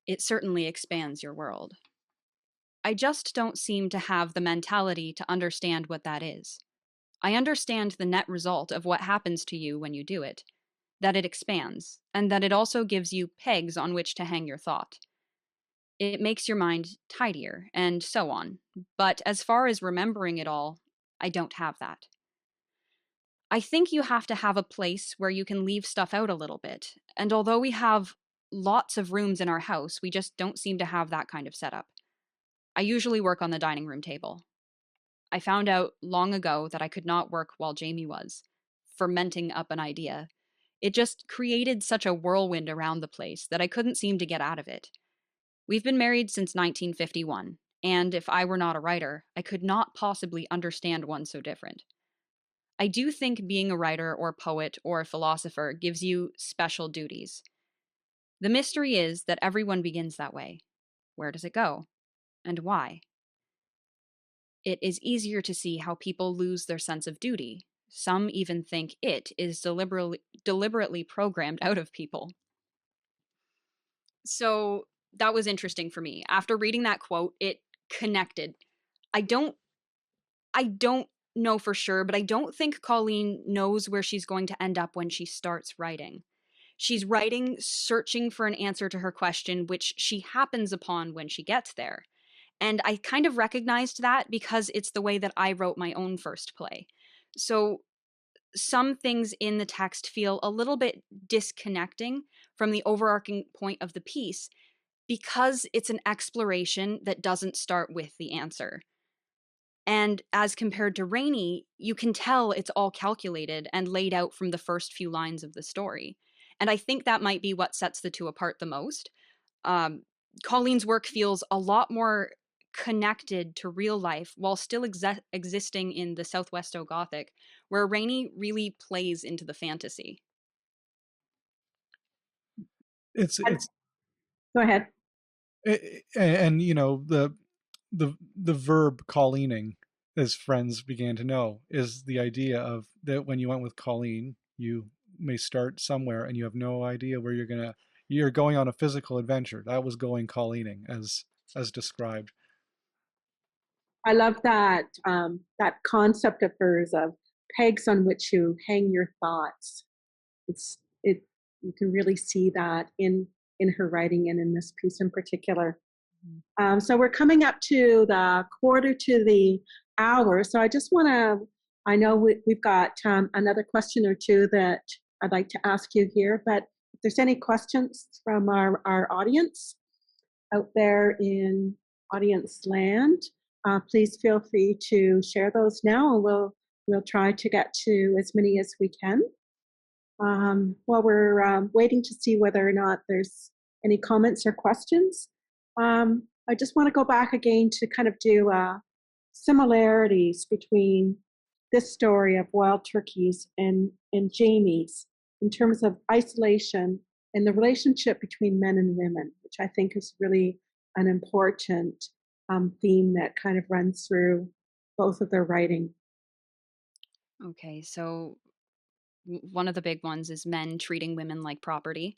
it certainly expands your world. I just don't seem to have the mentality to understand what that is. I understand the net result of what happens to you when you do it, that it expands, and that it also gives you pegs on which to hang your thought. It makes your mind tidier, and so on. But as far as remembering it all, I don't have that. I think you have to have a place where you can leave stuff out a little bit, and although we have lots of rooms in our house, we just don't seem to have that kind of setup. I usually work on the dining room table. I found out long ago that I could not work while Jamie was, fermenting up an idea. It just created such a whirlwind around the place that I couldn't seem to get out of it. We've been married since 1951, and if I were not a writer, I could not possibly understand one so different. I do think being a writer or poet or a philosopher gives you special duties. The mystery is that everyone begins that way. Where does it go? And why? It is easier to see how people lose their sense of duty. Some even think it is deliberately programmed out of people. So that was interesting for me. After reading that quote, it connected. I don't know for sure, but I don't think Colleen knows where she's going to end up when she starts writing. She's writing, searching for an answer to her question, which she happens upon when she gets there. And I kind of recognized that because it's the way that I wrote my own first play. So some things in the text feel a little bit disconnecting from the overarching point of the piece because it's an exploration that doesn't start with the answer. And as compared to Reaney, you can tell it's all calculated and laid out from the first few lines of the story. And I think that might be what sets the two apart the most. Colleen's work feels a lot more connected to real life while still existing in the Southwestern Gothic, where Reaney really plays into the fantasy. It's Go ahead. and you know, the verb Colleening, as friends began to know, is the idea of that when you went with Colleen, you may start somewhere and you have no idea where you're going on a physical adventure. That was going Colleening as described. I love that that concept of hers of pegs on which you hang your thoughts. You can really see that in her writing and in this piece in particular. So we're coming up to the quarter to the hour. So I just want to, I know we've got another question or two that I'd like to ask you here, but if there's any questions from our audience out there in audience land, please feel free to share those now, and we'll try to get to as many as we can. While we're waiting to see whether or not there's any comments or questions, I just want to go back again to kind of do similarities between this story of wild turkeys and Jamie's in terms of isolation and the relationship between men and women, which I think is really an important theme that kind of runs through both of their writing. Okay, so one of the big ones is men treating women like property.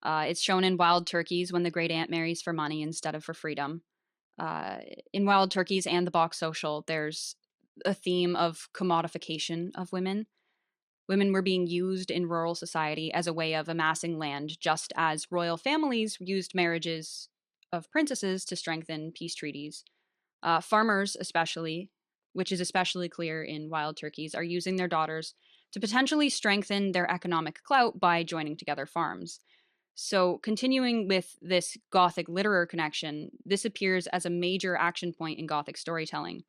It's shown in Wild Turkeys when the great aunt marries for money instead of for freedom. In Wild Turkeys and the Box Social, there's a theme of commodification of women. Women were being used in rural society as a way of amassing land, just as royal families used marriages of princesses to strengthen peace treaties. Farmers, especially, which is especially clear in Wild Turkeys, are using their daughters to potentially strengthen their economic clout by joining together farms. So, continuing with this Gothic literary connection, this appears as a major action point in Gothic storytelling,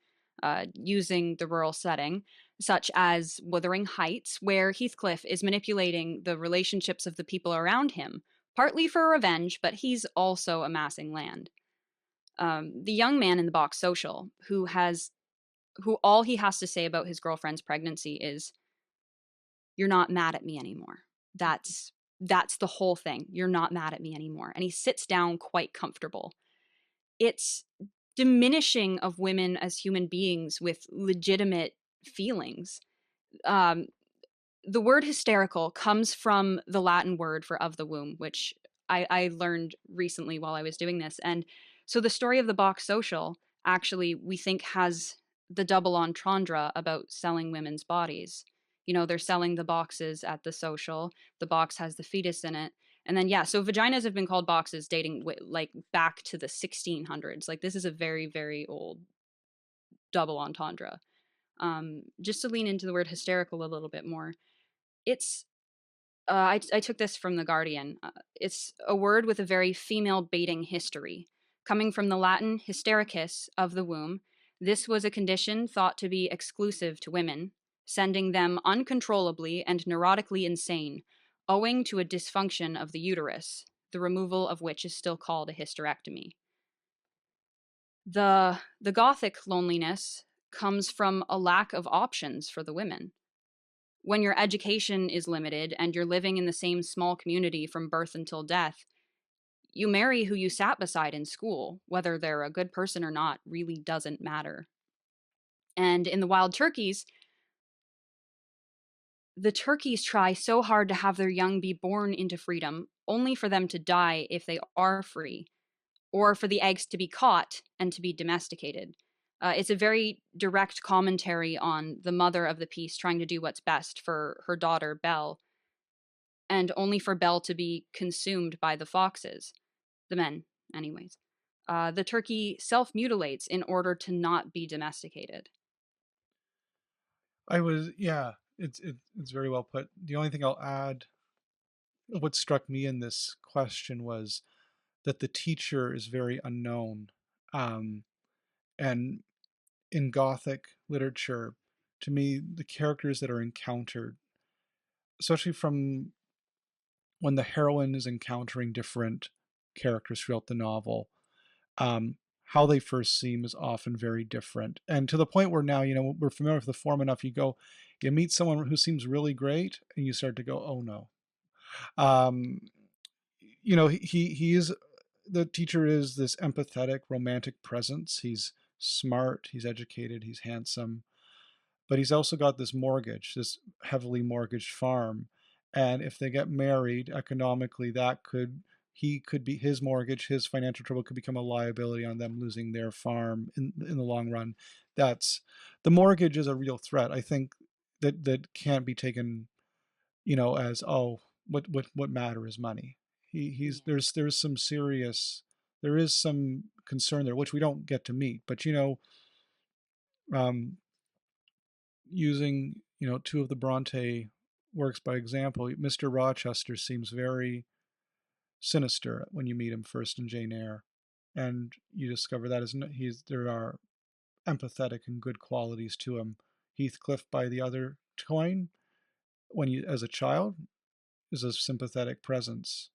using the rural setting, such as Wuthering Heights, where Heathcliff is manipulating the relationships of the people around him, partly for revenge, but he's also amassing land. The young man in the Box Social, who all he has to say about his girlfriend's pregnancy is, "You're not mad at me anymore." That's the whole thing. "You're not mad at me anymore." And he sits down quite comfortable. It's diminishing of women as human beings with legitimate feelings. The word hysterical comes from the Latin word for of the womb, which I learned recently while I was doing this. And so the story of the Box Social actually, we think, has the double entendre about selling women's bodies. You know, they're selling the boxes at the social. The box has the fetus in it. And then, yeah, so vaginas have been called boxes dating like back to the 1600s. Like, this is a very, very old double entendre. Just to lean into the word hysterical a little bit more, it's I took this from The Guardian. It's a word with a very female baiting history. Coming from the Latin hystericus, of the womb, this was a condition thought to be exclusive to women, sending them uncontrollably and neurotically insane, owing to a dysfunction of the uterus, the removal of which is still called a hysterectomy. The Gothic loneliness comes from a lack of options for the women. When your education is limited and you're living in the same small community from birth until death, you marry who you sat beside in school. Whether they're a good person or not really doesn't matter. And in the Wild Turkeys, the turkeys try so hard to have their young be born into freedom, only for them to die if they are free, or for the eggs to be caught and to be domesticated. It's a very direct commentary on the mother of the piece trying to do what's best for her daughter, Belle, and only for Belle to be consumed by the foxes, the men, anyways. The turkey self-mutilates in order to not be domesticated. Yeah, it's very well put. The only thing I'll add, what struck me in this question was that the teacher is very unknown. And in Gothic literature, to me, the characters that are encountered, especially from when the heroine is encountering different characters throughout the novel, how they first seem is often very different. And to the point where now, we're familiar with the form enough, you meet someone who seems really great, and you start to go, oh no. He is, the teacher is this empathetic, romantic presence. He's smart, he's educated, he's handsome, but he's also got this mortgage, this heavily mortgaged farm. And if they get married, economically, his mortgage, his financial trouble could become a liability on them losing their farm in the long run. The mortgage is a real threat. I think that can't be taken, as, oh, what matter is money. There's some serious, there is some concern there, which we don't get to meet, but using two of the Bronte works by example, Mr. Rochester seems very sinister when you meet him first in Jane Eyre, and you discover that there are empathetic and good qualities to him. Heathcliff, by the other coin, as a child, is a sympathetic presence.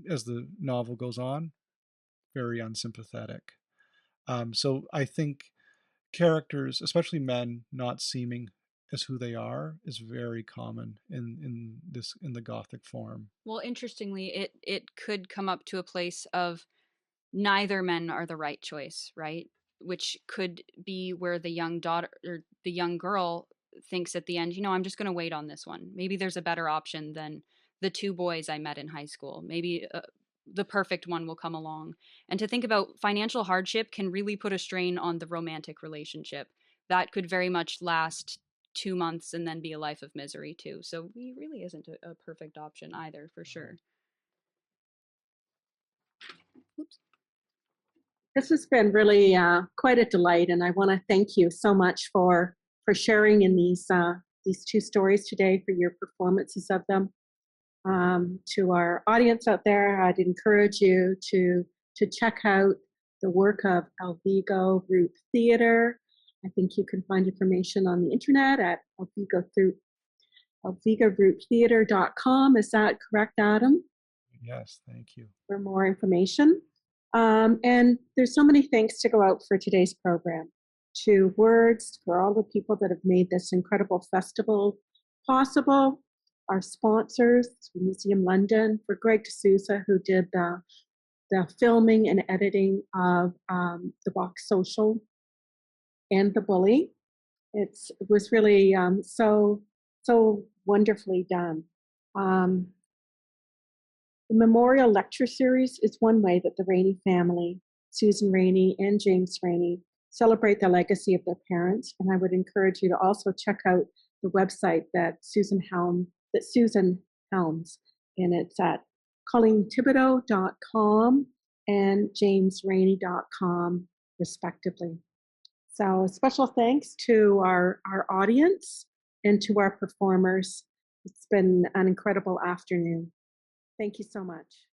As the novel goes on, very unsympathetic. So I think characters, especially men, not seeming as who they are, is very common in the Gothic form. Well, interestingly, it could come up to a place of neither men are the right choice, right? Which could be where the young daughter or the young girl thinks at the end, I'm just going to wait on this one. Maybe there's a better option than the two boys I met in high school. Maybe the perfect one will come along. And to think about financial hardship can really put a strain on the romantic relationship. That could very much last 2 months and then be a life of misery too. So he really isn't a perfect option either, for sure. Oops. This has been really quite a delight, and I want to thank you so much for sharing in these two stories today, for your performances of them. To our audience out there, I'd encourage you to check out the work of AlvegoRoot Theatre. I think you can find information on the internet at AlvegoRootTheatre.com. Is that correct, Adam? Yes, thank you. For more information. And there's so many thanks to go out for today's program. To Words, for all the people that have made this incredible festival possible. Our sponsors, Museum London, for Greg D'Souza, who did the filming and editing of the Box Social and The Bully. It was really so wonderfully done. The Memorial Lecture Series is one way that the Reaney family, Susan Reaney and James Reaney, celebrate the legacy of their parents. And I would encourage you to also check out the website that Susan helms, and it's at ColleenThibaudeau.com and JamesReaney.com, respectively. So a special thanks to our audience and to our performers. It's been an incredible afternoon. Thank you so much.